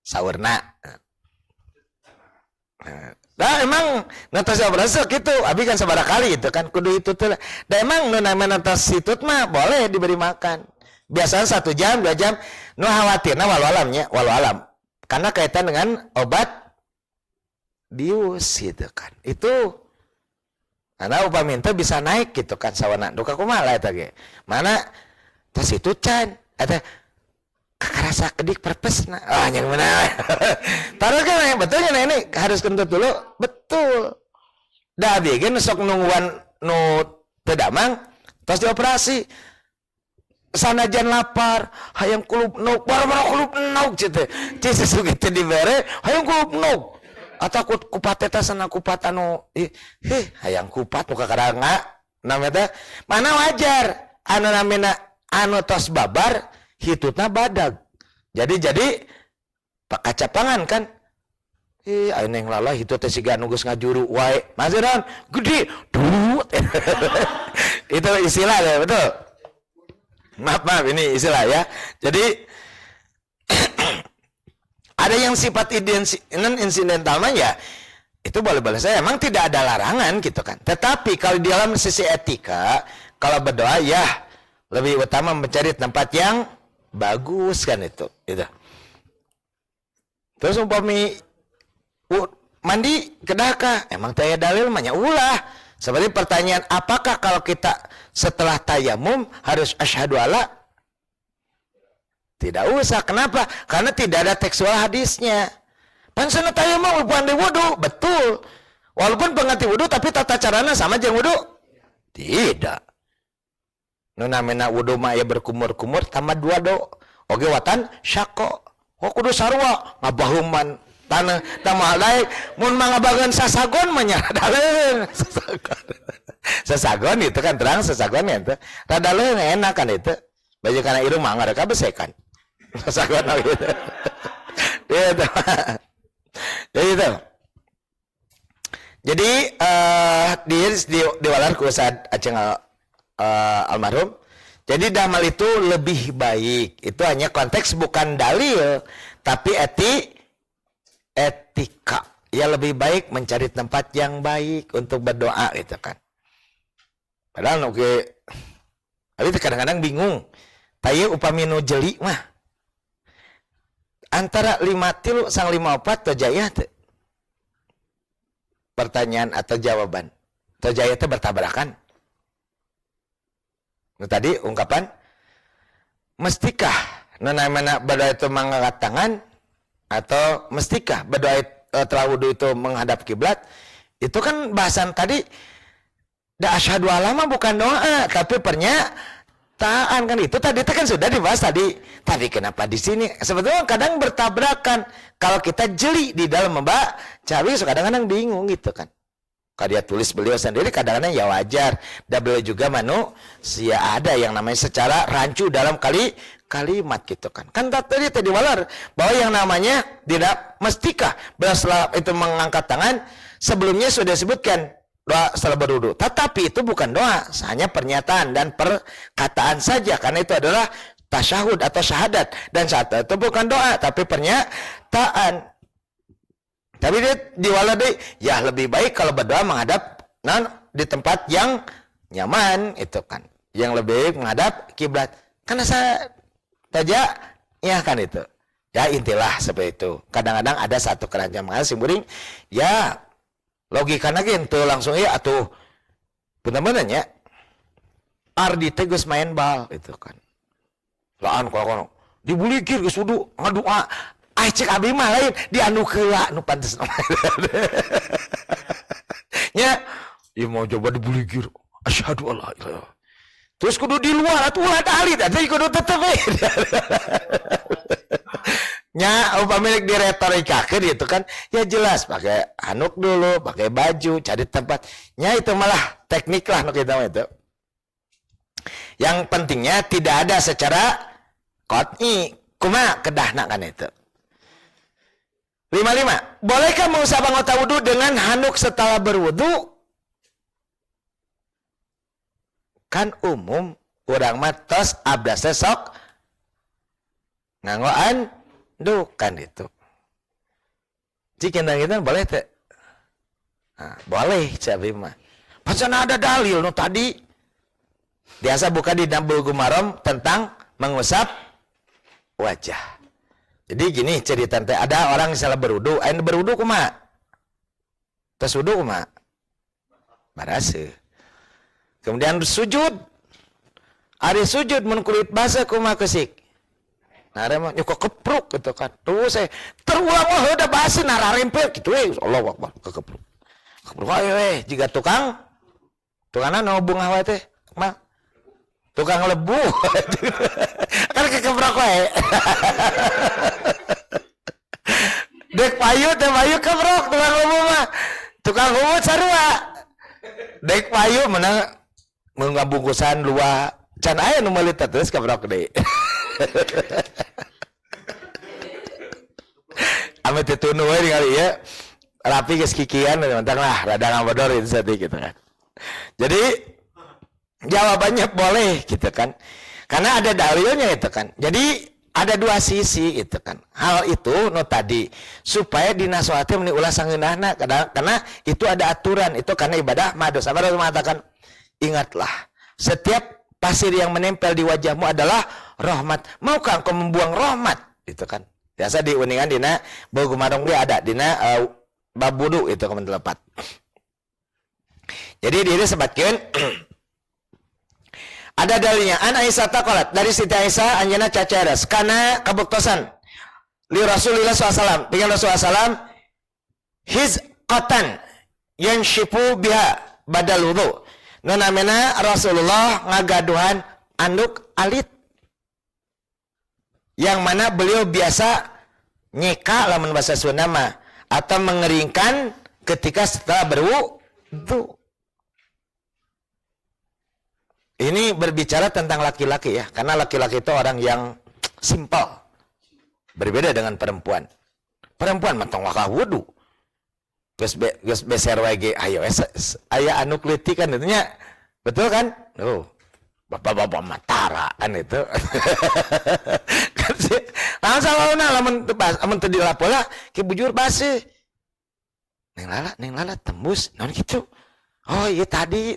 saurna. Nah emang natas berasa gitu, abi kan sebarang kali gitu kan kudu itu tuh. Dan emang nu namanya natas situt mah boleh diberi makan. Biasanya 1 jam 2 jam. Nu khawatirna walau alamnya, walau alam. Karena kaitan dengan obat bius gitu kan. Itu karena upami teh bisa naik gitu kan sawana. Duka kumaha eta ge. Mana tas itu can eta karasa kedik perpesna yang mana taruh kan yang betulnya nah ini harus kentut dulu betul dah bikin sok nungguan nu teu damang tos dioperasi sanajan lapar hayang kulup nuk bara-bara kulup nuk cenah teh sesugi teh dibere hayang kulup nuk ataku kupat eta sana kupat anu hayang kupat muka karanga namanya teh mana wajar anu namina anu tos babar hitutna badag jadi kacapangan kan ayeuna yang lala hitut teh siga anu geus ngajuru wae maksudna gede dut itu istilah ya betul. Maaf ini istilah ya. Jadi ada yang sifat insidental ya itu boleh-boleh saja. Emang tidak ada larangan gitu kan. Tetapi kalau di dalam sisi etika, kalau berdoa ya lebih utama mencari tempat yang bagus kan itu. Gitu. Terus umpami mandi kedaka, emang taya dalil mah ulah. Seperti pertanyaan, apakah kalau kita setelah tayamum harus asyhadu alla? Tidak usah. Kenapa? Karena tidak ada tekstual hadisnya. Pansana tayamum pandai wudu, betul. Walaupun pengganti wudu tapi tata caranya sama jeung wudu? Tidak. Nu namina wudu mah ya berkumur-kumur tambah 2 do. Oge watan syako. Oh kudu sarua ngabahuman tanah tamal daek mun mangabageun sasagon mah nya daleun sasagon itu kan terang sasagon itu rada leung enak kan itu baju kana irung mah ngarek besekan sasagon gitu itu jadi di walar ku Ustaz Aceng almarhum. Jadi damal itu lebih baik. Itu hanya konteks bukan dalil, tapi etika. Ya lebih baik mencari tempat yang baik untuk berdoa gitu kan. Padahal oke. Tapi kadang-kadang bingung. Tayu upami nu jeli mah. Antara 5 tilu sang 54 tojaya teh. Pertanyaan atau jawaban. Tojaya teh bertabrakan. Nah, tadi ungkapan mestikah namanya berdoa itu mengangkat tangan atau mestikah berdoa setelah wudu itu menghadap kiblat itu kan bahasan tadi da asyhadu alla mah bukan doa tapi pernyataan kan itu tadi kan sudah dibahas tadi tapi kenapa di sini sebetulnya kadang bertabrakan kalau kita jeli di dalam membaca kadang-kadang bingung gitu kan. Kalau dia tulis beliau sendiri kadang-kadang ya wajar. Dan beliau juga manusia ada yang namanya secara rancu dalam kalimat gitu kan. Kan tadi walar bahwa yang namanya tidak mestikah setelah itu mengangkat tangan sebelumnya sudah disebutkan doa setelah berwudu. Tetapi itu bukan doa, hanya pernyataan dan perkataan saja karena itu adalah tasyahud atau syahadat dan syahadat itu bukan doa tapi pernyataan. Tapi dia diwaladai, ya lebih baik kalau berdoa menghadap di tempat yang nyaman itu kan. Yang lebih baik menghadap kiblat. Karena saya saja ya kan itu. Ya intilah seperti itu. Kadang-kadang ada satu kerancaman simburing, ya logika lagi itu langsung ya atuh benar-benar ya. Ardi tegus main bal itu kan. Laan kalau dibulikir geus wudu ngadoa. Cek abi mah lain dianu keula nu pantes nya ieu mau coba dibuligir asyhadu alla ilaha terus kudu di luar atuh ulah alit atuh kudu tetep nya upami diretorikakeun gitu kan ya jelas pakai handuk dulu pakai baju cari tempat nya itu malah teknik lah nu kitu mah itu yang pentingnya tidak ada secara qat'i kumaha kedahna kan itu 55. Bolehkah mengusap anggota wudu dengan handuk setelah berwudu? Kan umum urang mah tos abdas sok nganggo anduk kan itu. Jika kita boleh teh. Nah, boleh cabi mah. Pasana ada dalil nu tadi biasa buka di Bulughul Maram tentang mengusap wajah. Jadi gini cerita teh ada orang misalnya berwudu, ayeuna berwudu kumaha? Tos wudu kumaha? Barase. Kemudian sujud. Ari sujud mun kulit basah kumaha keusik? Narema nyok kepruk gitu kan. Tuh saya terulang heuda basah nararempel kitu we. Allahu Akbar kekepruk. Kepruk ayo we jiga tukang tukangna nu bunga wae teh mah tukang lebu kan kekebrok wae dek payu teh payu kebrok tukang lebu mah tukang humut sarua dek payu menang ngabungkusan lua can aya nu meuli terus kebrok deui ame ditunu we kali ya rapi geus kikian mentang lah rada ngabodor itu sati gitu kan. Jadi jawabannya boleh gitu kan. Karena ada dalilnya gitu kan. Jadi ada dua sisi gitu kan. Hal itu no tadi supaya dinasihati meni ulah sangeunahna karena itu ada aturan itu karena ibadah mah dosa. Rasul mengatakan ingatlah setiap pasir yang menempel di wajahmu adalah rahmat. Maukah engkau membuang rahmat gitu kan. Biasa di uningan dina bau gumarong dia ada dina bab wudu itu kemen telepat. Jadi diri sebatkeun ada dalilnya an Aisyah taqalat dari Siti Aisyah anjeunna cacares kana kabuktosan li Rasulillah SAW dengan Rasulullah SAW hizqatan yanshifu biha badal wudu. Nu namina Rasulullah ngagaduhan anduk alit yang mana beliau biasa nyeka lamun bahasa Sunda mah atau mengeringkan ketika setelah berwudu. Ini berbicara tentang laki-laki ya, karena laki-laki itu orang yang simpel. Berbeda dengan perempuan. Perempuan mentong wakah wudu. Geus beser wae ge ayo aya anu kliti kan itunya. Betul kan? Bapak-bapak matara kan itu. Kan sih. Lamun salahna lamun teu dilapola ki bujur basi. Neng lala tembus naon kitu. Oh iya tadi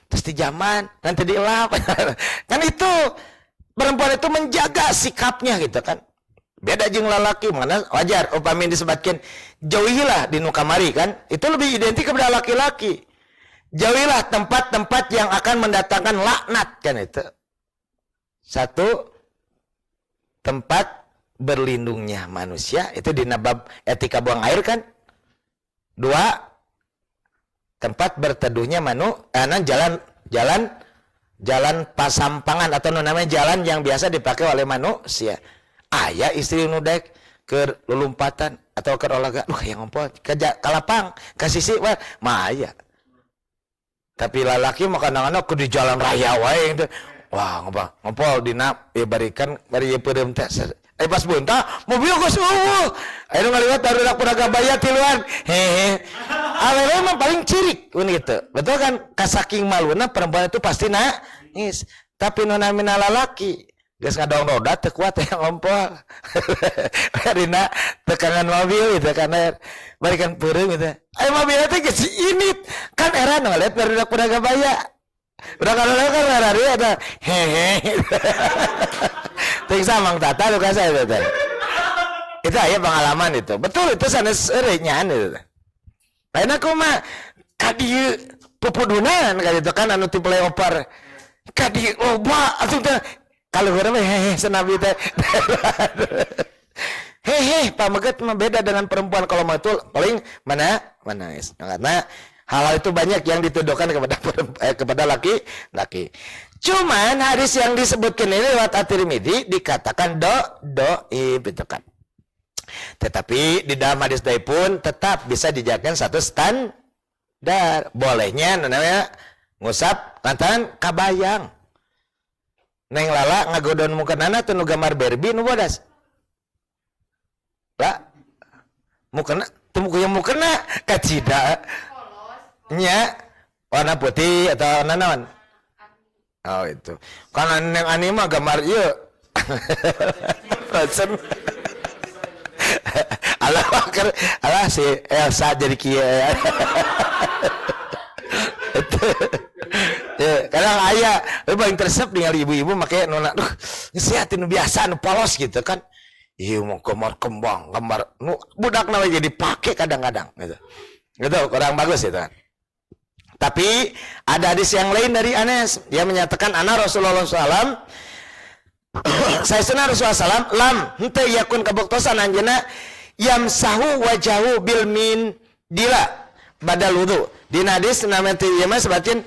terus di zaman nanti dielap. Kan itu perempuan itu menjaga sikapnya gitu kan. Beda jeung lalaki mana wajar upami disebutkeun jauhilah di nu kamari kan. Itu lebih identik kepada laki-laki. Jauhilah tempat-tempat yang akan mendatangkan laknat kan itu. Satu, tempat berlindungnya manusia itu di bab etika buang air kan. Dua, tempat berteduhnya jalan pasampangan atau namanya jalan yang biasa dipakai oleh manusia. Aya istri nu dek ke lulumpatan atau ke olahraga, yang ngompol ke kalapang, ke sisi mah aya. Tapi lalaki mah kadang-kadang di jalan raya wae gitu. Wah, ngompol dina barikan bari peureum teh. Pas bunta mobil geus eueuh. Aya ngaliwat barudak Puragabaya ti luar. Hehe. Awewe mah paling cirik gitu. Betul kan? Kasaking maluna perempuan itu pasti nangis. Tapi nu namina lalaki geus ngadong roda teu kuat yang ngompol. Dina tekanan mobil gitu kan barikan peureum gitu. Aya mobil teh geus init. Kan era nu lihat barudak Puragabaya. Udah kalau kan lari ada hehe. Tingsa Mang Tata lu kasih itu. Itu aya pengalaman itu. Betul itu sanes eureunyan itu. Lain aku mah kadieu pupudunan ka ditu kan anu ti peleopar. Kadieu loba atuh teh kaluhur mah hehe senabi teh. Hehe pameget mah beda dengan perempuan kalau mah itu paling mana karena hal itu banyak yang dituduhkan kepada laki-laki. Cuman hadis yang disebutkan ini lewat At-Tirmidzi dikatakan doib itu kan. Tetapi di dalam hadis tadi pun tetap bisa dijadikan satu standar. Bolehnya namanya ngusap lantaran kabayang. Neng lala ngagodon mukenana teu nu gambar Barbie nu bodas. Lah mukena teu mukena kacida. Nya warna putih atau warna naon? Oh itu. Karena yang anime gambar ieu. Frozen. Alah si Elsa jadi kieu ya. Kadang aya paling tersep ningali ibu-ibu make nu ngesiatin nu biasa nu polos gitu kan. Ieu mau gambar kembang, gambar nu budakna we jadi pake kadang-kadang gitu. Gitu kurang bagus itu kan. Tapi ada hadis yang lain dari Anas. Dia menyatakan ana Rasulullah SAW saya sunah Rasulullah SAW lam henteu yakun kabuktosan anjeunna yamsahu wajahu bil min dila badal wudu. Di hadis namanya ieu mah sebatin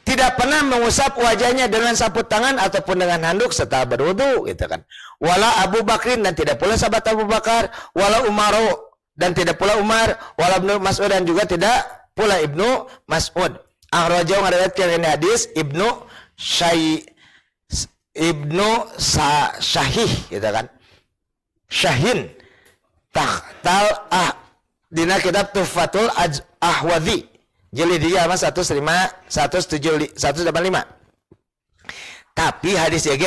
tidak pernah mengusap wajahnya dengan sapu tangan ataupun dengan handuk setelah berwudu gitu kan. Wala Abu Bakrin, dan tidak pula sahabat Abu Bakar, wala Umaru, dan tidak pula Umar, wala Ibnu Mas'ud, dan juga tidak pula Ibnu Mas'ud. Akhrajahu ngariwayatkeun ini hadis Ibnu Syahih gitu kan. Syahin tahtal dina kitab Tuhfatul Ahwadhi jilid 3 185. Tapi hadis ieu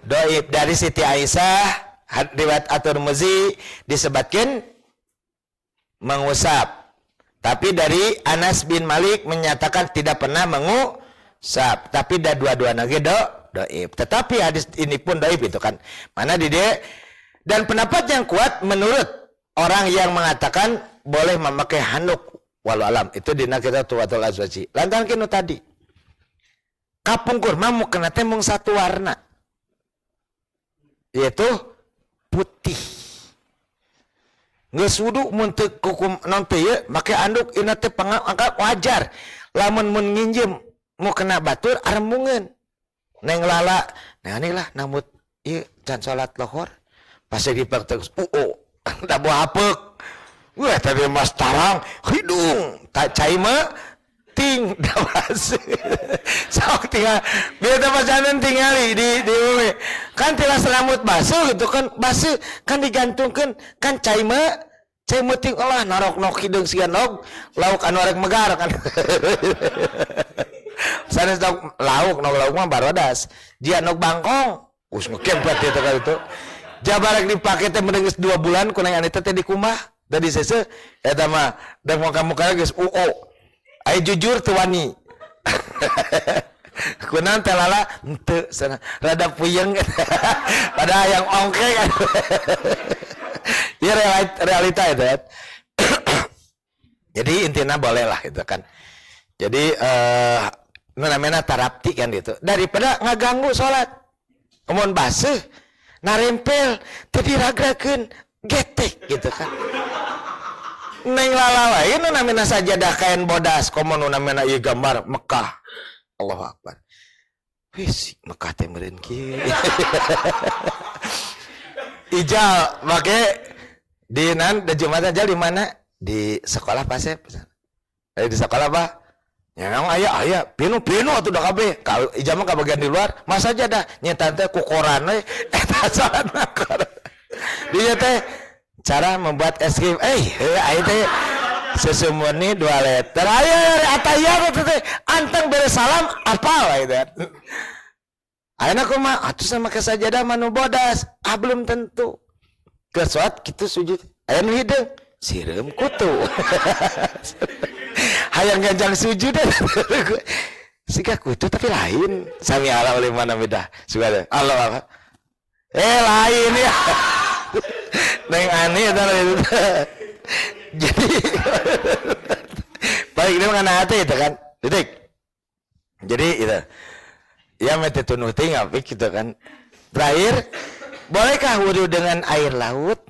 doib dari Siti Aisyah riwayat At-Tirmizi disebutkan mengusap. Tapi dari Anas bin Malik menyatakan tidak pernah mengusap. Tapi dah dua-duanya ge doib. Tetapi hadis ini pun doib itu kan. Mana di dia. Dan pendapat yang kuat menurut orang yang mengatakan boleh memakai handuk walau alam itu dina kita tuwatul azwaji. Lantaran kinu tadi kapungkur mah kena temung satu warna, yaitu putih. Geus wudu mun teu kukum naon teh ye make anduk ina teh pangangkat wajar. Lamun mun nginjem mau kena batur arembungeun. Neng lala, nah inilah namut ieu can salat lohor. Pas dipraktek da buah apek. Wah tadi mas tarang hidung tak cai mah ting dawas. Sok tinggal biar pacaran tinggali di bumi. Kan tilas rambut basuh gitu kan basuh kan digantungkan kan cai mah ting olah narok hidung sigan lauk anu rek megar kan. Sanes lauk mah barodas. Dia nok bangkong. Us ngekempet itu kali itu. Jabarek dipake teh menengis 2 bulan ku nang anita teh di kumah dari sese eta mah da muka-muka geus ai jujur teu wani. Kunaon teh lala henteu sana rada puyeng pada yang ongke kan. Ya realita itu kan. Jadi intinya boleh lah itu kan. Jadi namanya tarapti kan gitu. Daripada ngaganggu salat. Kemun basuh narempel tadi ragrakeun getek gitu kan. Neng lala lain namina sajadah kain bodas komo namina ieu gambar Mekah. Allahu Akbar. Wis Mekah teh meureun kieu. Ijal make di Jumatan Jal di mana? Di sekolah pas ya. Di sekolah apa? Ya memang aya pinu atuh da kabeh. Ka ijal mah kabagian di luar, masa aja dah nyetan teh ku koran we eta salat nakor. Dia teh cara membuat es krim. Aya teh susu murni 2 liter. Aya ataya teh anteng beres salam apal itu. Ayeuna kumaha? Atuh sama ke sajadah manu bodas. Belum tentu. Ke salat kitu sujud. Aya nu hideung, sireum kutu. Hayang ganjang sujud sika kutu tapi lain. Sami ala oleh mana beda. Sudah Allah. Lain ya. Neng aneh eta itu. Jadi baik dia ngana hati itu kan. Titik. Jadi itu. Ya mete tunuh tinggal gitu kan. Terakhir, bolehkah wudu dengan air laut?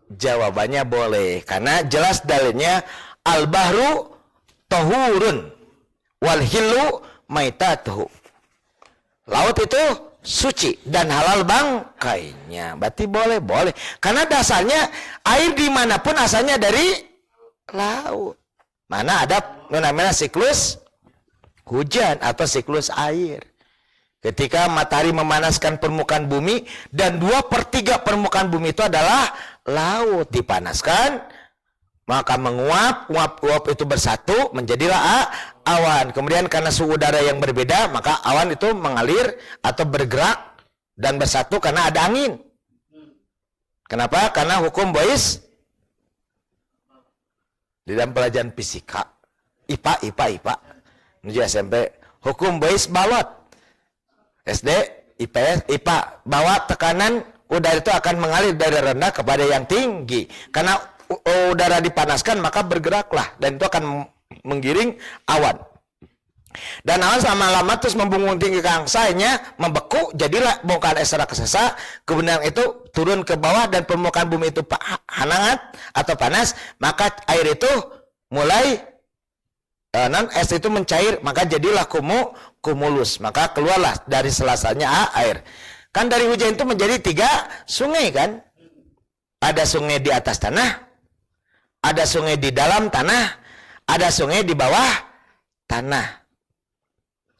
Jawabannya boleh karena jelas dalilnya al-bahru tahurun wal hillu maitatuhu. Laut itu suci dan halal bangkainya. Berarti boleh. Karena dasarnya air dimanapun asalnya dari laut. Mana ada namanya siklus hujan atau siklus air. Ketika matahari memanaskan permukaan bumi dan 2/3 permukaan bumi itu adalah laut dipanaskan, maka menguap, uap itu bersatu menjadilah awan. Kemudian karena suhu udara yang berbeda, maka awan itu mengalir atau bergerak dan bersatu karena ada angin. Kenapa? Karena hukum Boyce di dalam pelajaran fisika, IPA, menuju SMP, hukum Boyce balot. SD, IPS, IPA, bahwa tekanan udara itu akan mengalir dari rendah kepada yang tinggi. Karena udara dipanaskan maka bergeraklah dan itu akan menggiring awan. Dan awan lama-lama terus membungkuk tinggi ke angsanya, membeku, jadilah bongkahan es raksasa. Kemudian itu turun ke bawah dan permukaan bumi itu hangat atau panas, maka air itu mulai non es itu mencair, maka jadilah kumulus, maka keluarlah dari selasanya air. Kan dari hujan itu menjadi 3 sungai kan? Ada sungai di atas tanah, ada sungai di dalam tanah, ada sungai di bawah tanah.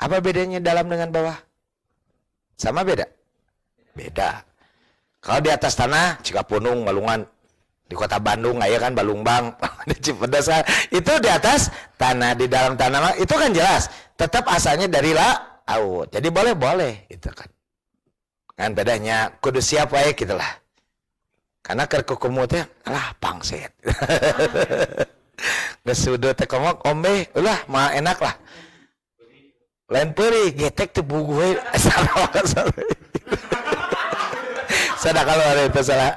Apa bedanya dalam dengan bawah? Sama beda? Beda. Kalau di atas tanah, Cikapunung, Balungan, di kota Bandung, ya kan, Balungbang, di Cipedes, itu di atas tanah, di dalam tanah, itu kan jelas. Tetap asalnya dari laut. Jadi boleh-boleh, gitu kan. Kan bedanya, kudu siap wae gitu lah. Karena kerkukumutnya, alah pangsit. Ngesudut teh komok, ombe, ulah, mah enak lah. Lain peuri, getek tuh bugu. Salah. Sadar kalau ada itu salah.